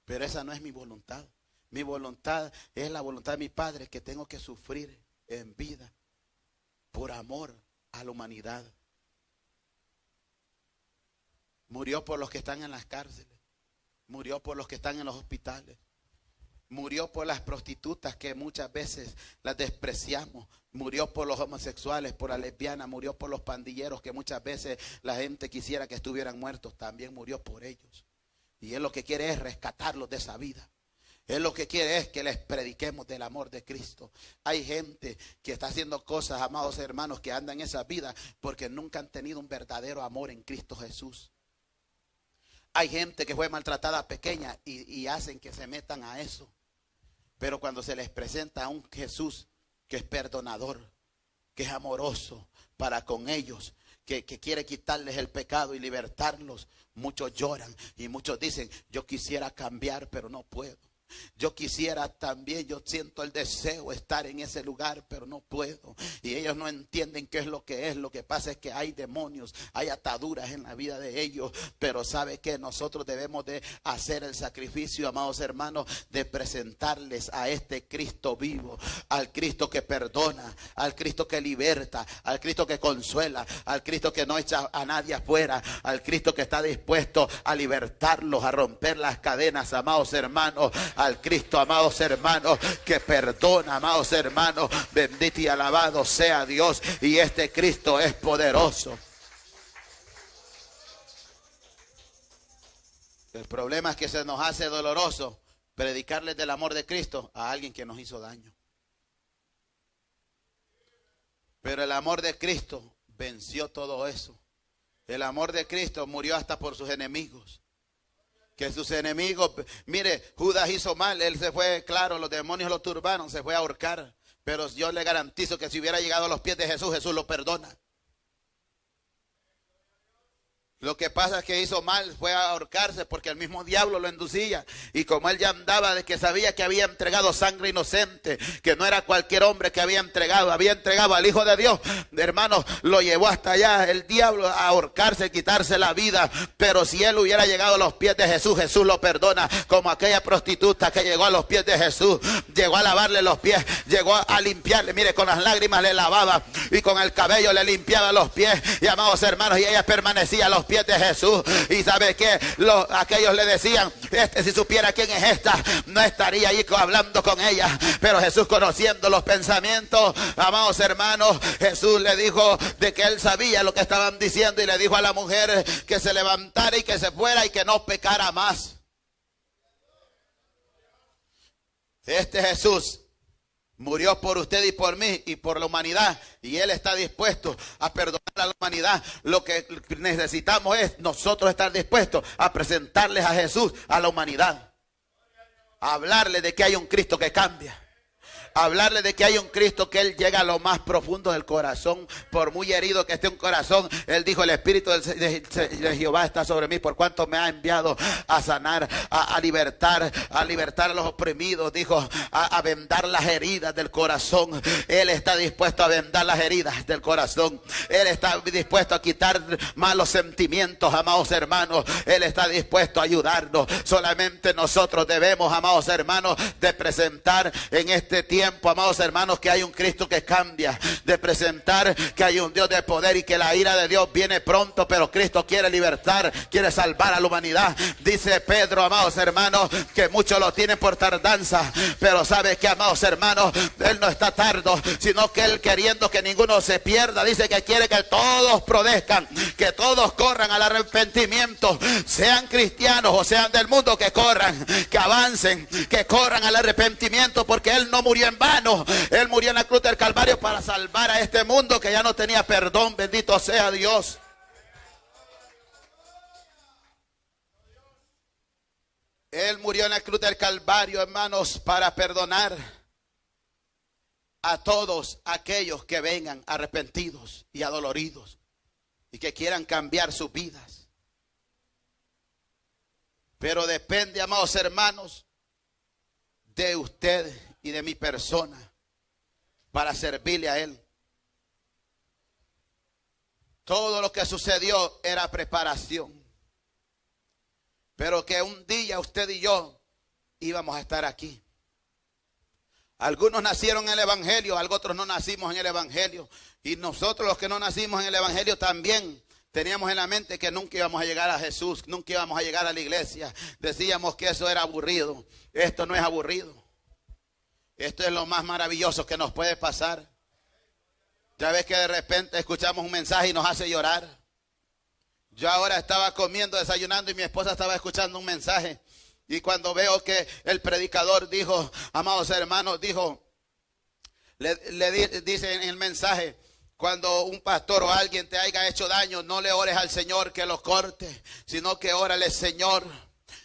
Pero esa no es mi voluntad. Mi voluntad es la voluntad de mi Padre, que tengo que sufrir en vida por amor a la humanidad. Murió por los que están en las cárceles. Murió por los que están en los hospitales. Murió por las prostitutas que muchas veces las despreciamos. Murió por los homosexuales, por las lesbianas. Murió por los pandilleros que muchas veces la gente quisiera que estuvieran muertos. También murió por ellos. Y Él lo que quiere es rescatarlos de esa vida. Él lo que quiere es que les prediquemos del amor de Cristo. Hay gente que está haciendo cosas, amados hermanos, que andan en esa vida porque nunca han tenido un verdadero amor en Cristo Jesús. Hay gente que fue maltratada pequeña y hacen que se metan a eso. Pero cuando se les presenta a un Jesús que es perdonador, que es amoroso para con ellos, que quiere quitarles el pecado y libertarlos, muchos lloran y muchos dicen, yo quisiera cambiar, pero no puedo. Yo quisiera también, yo siento el deseo de estar en ese lugar, pero no puedo. Y ellos no entienden qué es lo que es. Lo que pasa es que hay demonios, hay ataduras en la vida de ellos. Pero sabe que nosotros debemos de hacer el sacrificio, amados hermanos, de presentarles a este Cristo vivo, al Cristo que perdona, al Cristo que liberta, al Cristo que consuela, al Cristo que no echa a nadie afuera, al Cristo que está dispuesto a libertarlos, a romper las cadenas, amados hermanos. Al Cristo, amados hermanos, que perdona, amados hermanos. Bendito y alabado sea Dios. Y este Cristo es poderoso. El problema es que se nos hace doloroso predicarles del amor de Cristo a alguien que nos hizo daño. Pero el amor de Cristo venció todo eso. El amor de Cristo murió hasta por sus enemigos. Que sus enemigos, mire, Judas hizo mal, él se fue, claro, los demonios lo turbaron, se fue a ahorcar. Pero yo le garantizo que si hubiera llegado a los pies de Jesús, Jesús lo perdona. Lo que pasa es que hizo mal, fue a ahorcarse porque el mismo diablo lo inducía. Y como él ya andaba de que sabía que había entregado sangre inocente, que no era cualquier hombre que había entregado al Hijo de Dios, hermanos, lo llevó hasta allá el diablo a ahorcarse, quitarse la vida. Pero si él hubiera llegado a los pies de Jesús, Jesús lo perdona. Como aquella prostituta que llegó a los pies de Jesús, llegó a lavarle los pies, llegó a limpiarle, mire, con las lágrimas le lavaba y con el cabello le limpiaba los pies. Y amados hermanos, y ella permanecía a los pies de Jesús. Y sabe que aquellos le decían, si supiera quién es esta, no estaría ahí hablando con ella. Pero Jesús, conociendo los pensamientos, amados hermanos, Jesús le dijo de que él sabía lo que estaban diciendo, y le dijo a la mujer que se levantara y que se fuera y que no pecara más. Este Jesús murió por usted y por mí y por la humanidad, y Él está dispuesto a perdonar a la humanidad. Lo que necesitamos es nosotros estar dispuestos a presentarles a Jesús a la humanidad, a hablarle de que hay un Cristo que cambia, hablarle de que hay un Cristo que Él llega a lo más profundo del corazón. Por muy herido que esté un corazón, Él dijo, el Espíritu de Jehová está sobre mí, por cuanto me ha enviado a sanar, a libertar a los oprimidos, dijo, a vendar las heridas del corazón. Él está dispuesto a vendar las heridas del corazón. Él está dispuesto a quitar malos sentimientos, amados hermanos. Él está dispuesto a ayudarnos. Solamente nosotros debemos, amados hermanos, de presentar en este tiempo, amados hermanos, que hay un Cristo que cambia, de presentar que hay un Dios de poder y que la ira de Dios viene pronto, pero Cristo quiere libertar, quiere salvar a la humanidad. Dice Pedro, amados hermanos, que muchos lo tienen por tardanza, pero sabe que, amados hermanos, Él no está tardo, sino que Él, queriendo que ninguno se pierda, dice que quiere que todos progresen, que todos corran al arrepentimiento, sean cristianos o sean del mundo, que corran, que avancen, que corran al arrepentimiento, porque Él no murió en vano. Él murió en la cruz del Calvario para salvar a este mundo que ya no tenía perdón. Bendito sea Dios. Él murió en la cruz del Calvario, hermanos, para perdonar a todos aquellos que vengan arrepentidos y adoloridos y que quieran cambiar sus vidas. Pero depende, amados hermanos, de usted y de mi persona para servirle a Él. Todo lo que sucedió era preparación, pero que un día usted y yo íbamos a estar aquí. Algunos nacieron en el Evangelio, otros no nacimos en el Evangelio, y nosotros los que no nacimos en el Evangelio también teníamos en la mente que nunca íbamos a llegar a Jesús, nunca íbamos a llegar a la iglesia. Decíamos que eso era aburrido. Esto no es aburrido. Esto es lo más maravilloso que nos puede pasar. Ya ves que de repente escuchamos un mensaje y nos hace llorar. Yo ahora estaba comiendo, desayunando, y mi esposa estaba escuchando un mensaje. Y cuando veo que el predicador dijo, amados hermanos, dijo, dice en el mensaje, cuando un pastor o alguien te haya hecho daño, no le ores al Señor que lo corte, sino que órale: Señor,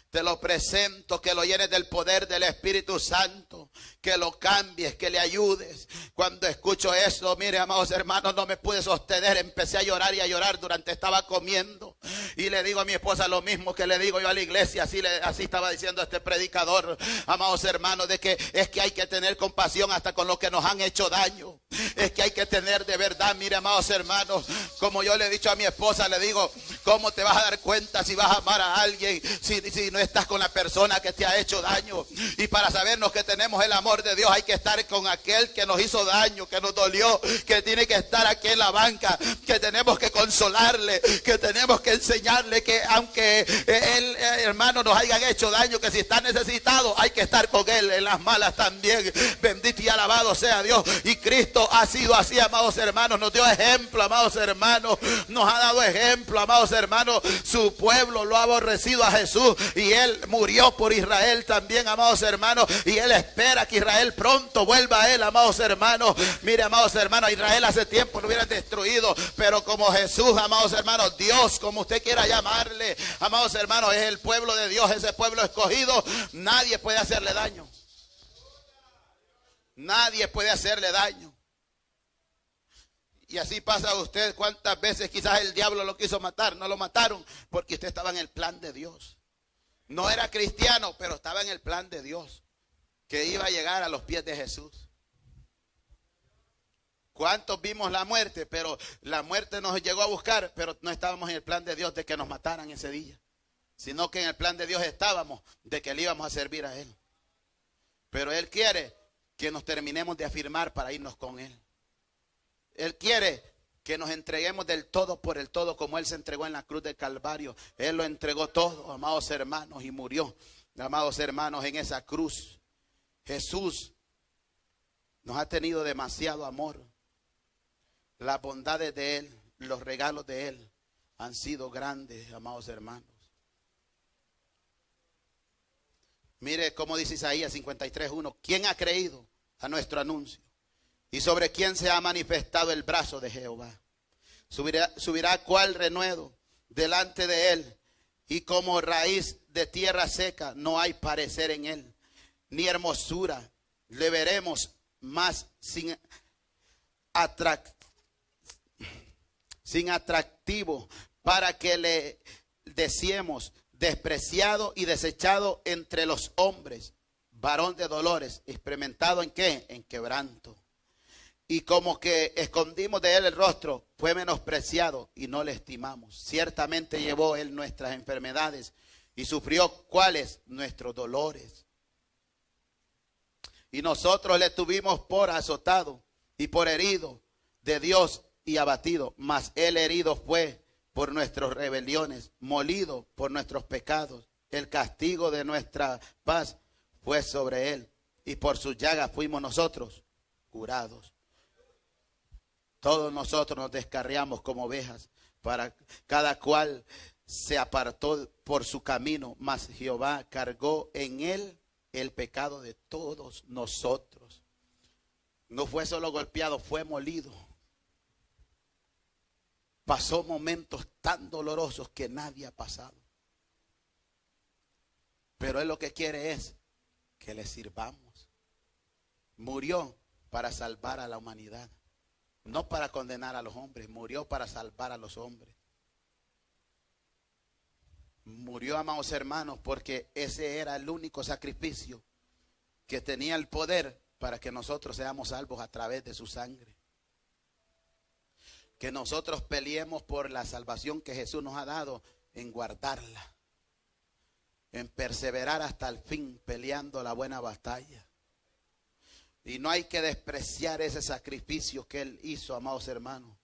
te lo presento, que lo llenes del poder del Espíritu Santo, que lo cambies, que le ayudes. Cuando escucho eso, mire, amados hermanos, no me pude sostener, empecé a llorar y a llorar durante estaba comiendo. Y le digo a mi esposa lo mismo que le digo yo a la iglesia, así estaba diciendo este predicador, amados hermanos, de que es que hay que tener compasión hasta con los que nos han hecho daño. Es que hay que tener de verdad, mire, amados hermanos, como yo le he dicho a mi esposa, le digo, ¿cómo te vas a dar cuenta si vas a amar a alguien si no estás con la persona que te ha hecho daño? Y para sabernos que tenemos el amor de Dios, hay que estar con aquel que nos hizo daño, que nos dolió, que tiene que estar aquí en la banca, que tenemos que consolarle, que tenemos que enseñarle que aunque él, hermano, nos hayan hecho daño, que si está necesitado hay que estar con él en las malas también. Bendito y alabado sea Dios. Y Cristo ha sido así, amados hermanos, nos dio ejemplo, amados hermanos, nos ha dado ejemplo, amados hermanos. Su pueblo lo ha aborrecido a Jesús y Él murió por Israel también, amados hermanos, y Él espera que Israel pronto vuelva a Él, amados hermanos. Mire, amados hermanos, Israel hace tiempo lo hubieran destruido, pero como Jesús, amados hermanos, Dios, como usted quiera llamarle, amados hermanos, es el pueblo de Dios, ese pueblo escogido, nadie puede hacerle daño. Nadie puede hacerle daño. Y así pasa a usted. ¿Cuántas veces quizás el diablo lo quiso matar? No lo mataron porque usted estaba en el plan de Dios. No era cristiano, pero estaba en el plan de Dios, que iba a llegar a los pies de Jesús. ¿Cuántos vimos la muerte? Pero la muerte nos llegó a buscar, pero no estábamos en el plan de Dios de que nos mataran ese día, sino que en el plan de Dios estábamos de que le íbamos a servir a Él. Pero Él quiere que nos terminemos de afirmar para irnos con Él. Él quiere que nos entreguemos del todo por el todo, como Él se entregó en la cruz del Calvario. Él lo entregó todo, amados hermanos, y murió, amados hermanos, en esa cruz. Jesús nos ha tenido demasiado amor. Las bondades de Él, los regalos de Él han sido grandes, amados hermanos. Mire cómo dice Isaías 53:1. ¿Quién ha creído a nuestro anuncio? ¿Y sobre quién se ha manifestado el brazo de Jehová? Subirá cual renuevo delante de Él, y como raíz de tierra seca no hay parecer en Él, ni hermosura le veremos más sin atractivo, para que le deseemos, despreciado y desechado entre los hombres, varón de dolores, experimentado en ¿qué? En quebranto. Y como que escondimos de Él el rostro, fue menospreciado y no le estimamos. Ciertamente llevó Él nuestras enfermedades y sufrió ¿cuáles? Nuestros dolores. Y nosotros le tuvimos por azotado y por herido de Dios y abatido. Mas Él herido fue por nuestras rebeliones, molido por nuestros pecados. El castigo de nuestra paz fue sobre Él, y por sus llagas fuimos nosotros curados. Todos nosotros nos descarriamos como ovejas, para cada cual se apartó por su camino, mas Jehová cargó en Él el pecado de todos nosotros. No fue solo golpeado, fue molido. Pasó momentos tan dolorosos que nadie ha pasado. Pero Él lo que quiere es que le sirvamos. Murió para salvar a la humanidad, no para condenar a los hombres. Murió para salvar a los hombres. Murió, amados hermanos, porque ese era el único sacrificio que tenía el poder para que nosotros seamos salvos a través de su sangre. Que nosotros peleemos por la salvación que Jesús nos ha dado, en guardarla, en perseverar hasta el fin, peleando la buena batalla. Y no hay que despreciar ese sacrificio que Él hizo, amados hermanos.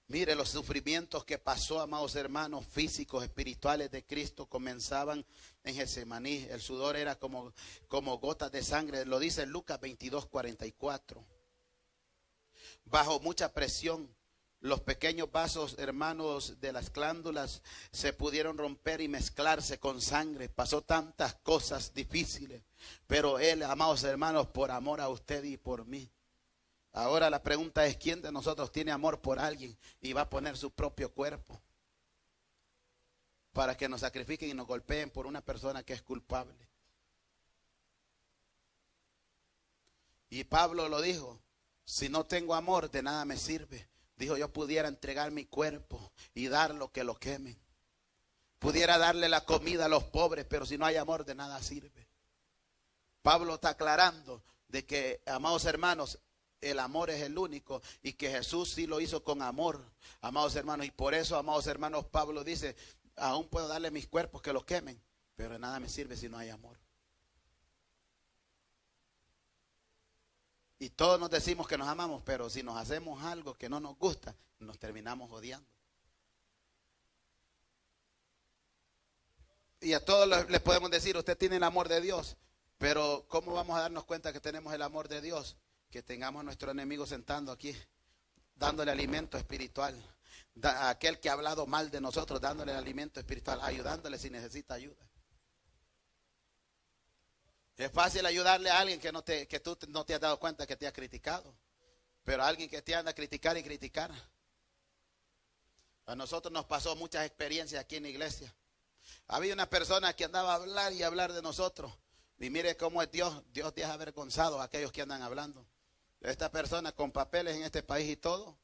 Mire los sufrimientos que pasó, amados hermanos, físicos, espirituales de Cristo, comenzaban en Getsemaní. El sudor era como gotas de sangre. Lo dice Lucas 22:44. Bajo mucha presión, los pequeños vasos, hermanos, de las glándulas se pudieron romper y mezclarse con sangre. Pasó tantas cosas difíciles, pero Él, amados hermanos, por amor a usted y por mí. Ahora la pregunta es, ¿quién de nosotros tiene amor por alguien y va a poner su propio cuerpo para que nos sacrifiquen y nos golpeen por una persona que es culpable? Y Pablo lo dijo: si no tengo amor, de nada me sirve. Dijo: yo pudiera entregar mi cuerpo y dar lo que lo quemen. Pudiera darle la comida a los pobres, pero si no hay amor, de nada sirve. Pablo está aclarando de que, amados hermanos, el amor es el único, y que Jesús sí lo hizo con amor, amados hermanos. Y por eso, amados hermanos, Pablo dice: aún puedo darle mis cuerpos que los quemen, pero de nada me sirve si no hay amor. Y todos nos decimos que nos amamos, pero si nos hacemos algo que no nos gusta, nos terminamos odiando. Y a todos les podemos decir: usted tiene el amor de Dios, pero ¿cómo vamos a darnos cuenta que tenemos el amor de Dios? Que tengamos a nuestro enemigo sentando aquí, dándole alimento espiritual. A aquel que ha hablado mal de nosotros, dándole alimento espiritual, ayudándole si necesita ayuda. Es fácil ayudarle a alguien que tú no te has dado cuenta que te ha criticado, pero a alguien que te anda a criticar y criticar. A nosotros nos pasó muchas experiencias aquí en la iglesia. Había una persona que andaba a hablar y hablar de nosotros, y mire cómo es Dios. Dios te ha avergonzado a aquellos que andan hablando. Esta persona con papeles en este país y todo,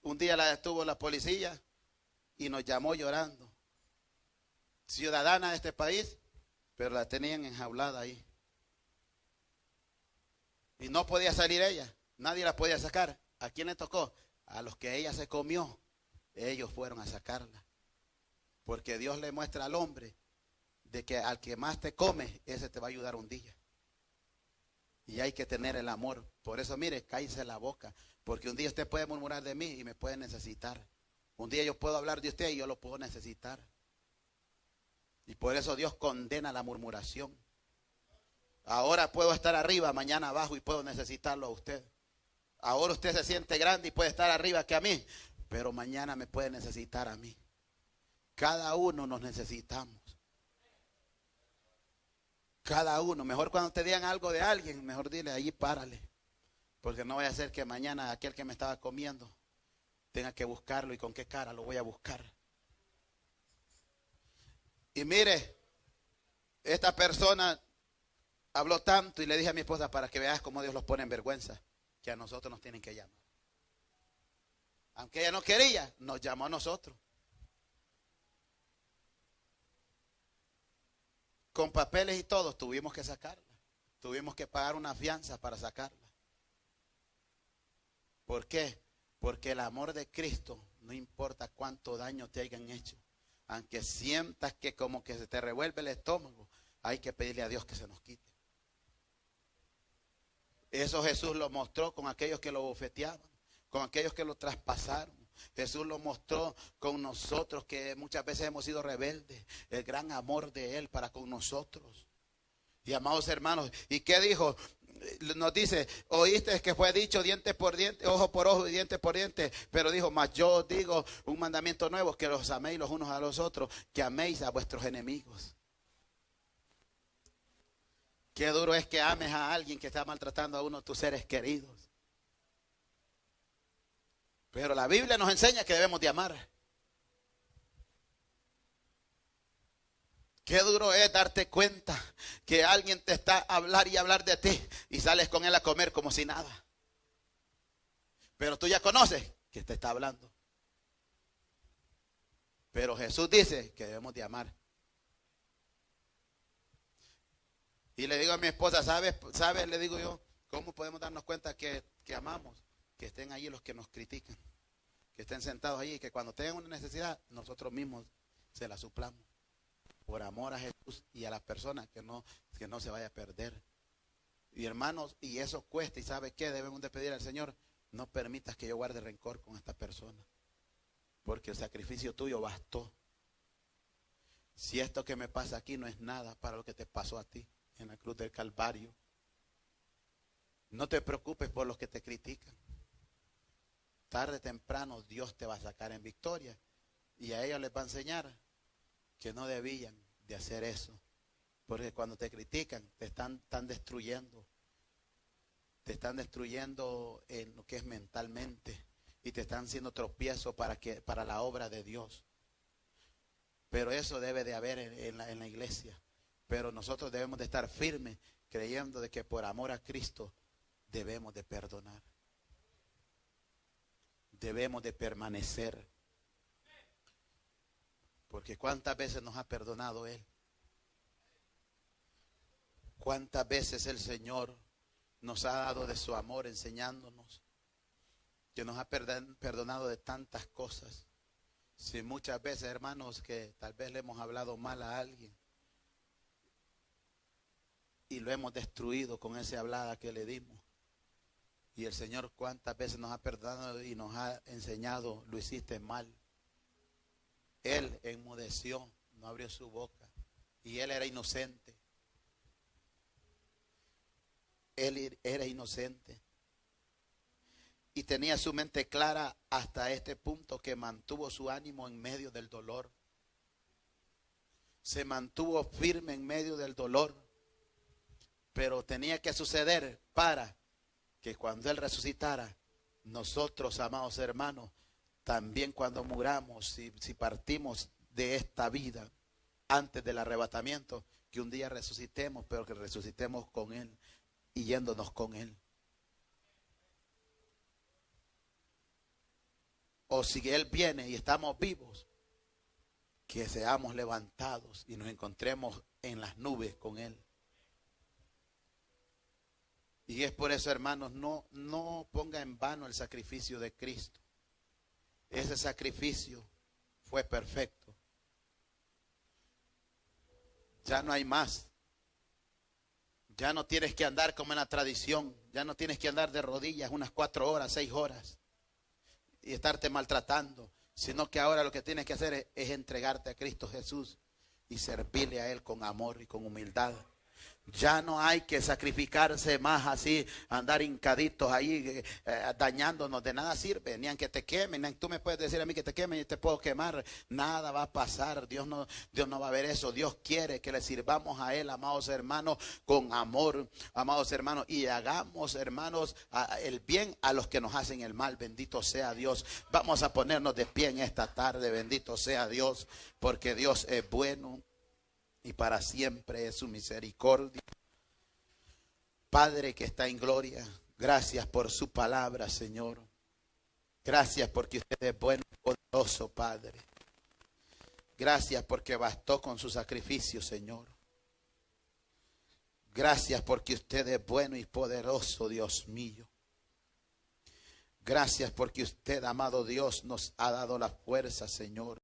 un día la detuvo la policía y nos llamó llorando. Ciudadana de este país, pero la tenían enjaulada ahí. Y no podía salir ella, nadie la podía sacar. ¿A quién le tocó? A los que ella se comió. Ellos fueron a sacarla. Porque Dios le muestra al hombre de que al que más te come, ese te va a ayudar un día. Y hay que tener el amor. Por eso, mire, cállese la boca. Porque un día usted puede murmurar de mí y me puede necesitar. Un día yo puedo hablar de usted y yo lo puedo necesitar. Y por eso Dios condena la murmuración. Ahora puedo estar arriba, mañana abajo y puedo necesitarlo a usted. Ahora usted se siente grande y puede estar arriba que a mí, pero mañana me puede necesitar a mí. Cada uno nos necesitamos. Cada uno. Mejor cuando te digan algo de alguien, mejor dile, allí párale. Porque no vaya a ser que mañana aquel que me estaba comiendo tenga que buscarlo y con qué cara lo voy a buscar. Y mire, esta persona habló tanto y le dije a mi esposa, para que veas cómo Dios los pone en vergüenza, que a nosotros nos tienen que llamar. Aunque ella no quería, nos llamó a nosotros. Con papeles y todo, tuvimos que sacarla. Tuvimos que pagar una fianza para sacarla. ¿Por qué? Porque el amor de Cristo, no importa cuánto daño te hayan hecho, aunque sientas que como que se te revuelve el estómago, hay que pedirle a Dios que se nos quite. Eso Jesús lo mostró con aquellos que lo bofeteaban, con aquellos que lo traspasaron. Jesús lo mostró con nosotros, que muchas veces hemos sido rebeldes, el gran amor de Él para con nosotros. Y amados hermanos, ¿y qué dijo? Nos dice, oíste que fue dicho diente por diente, ojo por ojo y diente por diente, pero dijo, mas yo os digo un mandamiento nuevo, que los améis los unos a los otros, que améis a vuestros enemigos. Qué duro es que ames a alguien que está maltratando a uno de tus seres queridos. Pero la Biblia nos enseña que debemos de amar. Qué duro es darte cuenta que alguien te está a hablar y hablar de ti y sales con él a comer como si nada. Pero tú ya conoces que te está hablando. Pero Jesús dice que debemos de amar. Y le digo a mi esposa, ¿sabes? Le digo yo, ¿cómo podemos darnos cuenta que amamos? Que estén allí los que nos critican, que estén sentados allí y que cuando tengan una necesidad, nosotros mismos se la suplamos. Por amor a Jesús y a las personas, que no se vaya a perder. Y hermanos, y eso cuesta, y ¿sabe qué? Debemos de pedir al Señor, no permitas que yo guarde rencor con esta persona, porque el sacrificio tuyo bastó. Si esto que me pasa aquí no es nada para lo que te pasó a ti en la cruz del Calvario, no te preocupes por los que te critican. Tarde o temprano Dios te va a sacar en victoria, y a ellos les va a enseñar que no debían de hacer eso, porque cuando te critican te están destruyendo, en lo que es mentalmente, y te están haciendo tropiezo para la obra de Dios. Pero eso debe de haber en la iglesia. Pero nosotros debemos de estar firmes, creyendo de que por amor a Cristo debemos de perdonar, debemos de permanecer. Porque cuántas veces nos ha perdonado Él. Cuántas veces el Señor nos ha dado de su amor, enseñándonos que nos ha perdonado de tantas cosas. Si muchas veces, hermanos, que tal vez le hemos hablado mal a alguien y lo hemos destruido con esa hablada que le dimos. Y el Señor cuántas veces nos ha perdonado y nos ha enseñado, lo hiciste mal. Él enmudeció, no abrió su boca, y él era inocente. Él era inocente. Y tenía su mente clara hasta este punto, que mantuvo su ánimo en medio del dolor. Se mantuvo firme en medio del dolor. Pero tenía que suceder para que cuando Él resucitara, nosotros, amados hermanos, también cuando muramos, si partimos de esta vida antes del arrebatamiento, que un día resucitemos, pero que resucitemos con Él y yéndonos con Él. O si Él viene y estamos vivos, que seamos levantados y nos encontremos en las nubes con Él. Y es por eso, hermanos, no ponga en vano el sacrificio de Cristo. Ese sacrificio fue perfecto. Ya no hay más. Ya no tienes que andar como en la tradición. Ya no tienes que andar de rodillas unas 4 horas, 6 horas y estarte maltratando. Sino que ahora lo que tienes que hacer es entregarte a Cristo Jesús y servirle a Él con amor y con humildad. Ya no hay que sacrificarse más así, andar hincaditos ahí dañándonos. De nada sirve, ni aunque te quemen, ni tú me puedes decir a mí que te quemen y te puedo quemar. Nada va a pasar, Dios no va a ver eso. Dios quiere que le sirvamos a Él, amados hermanos, con amor, amados hermanos. Y hagamos, hermanos, el bien a los que nos hacen el mal. Bendito sea Dios. Vamos a ponernos de pie en esta tarde, bendito sea Dios, porque Dios es bueno y para siempre es su misericordia. Padre que está en gloria, gracias por su palabra, Señor. Gracias porque usted es bueno y poderoso, Padre. Gracias porque bastó con su sacrificio, Señor. Gracias porque usted es bueno y poderoso, Dios mío. Gracias porque usted, amado Dios, nos ha dado la fuerza, Señor.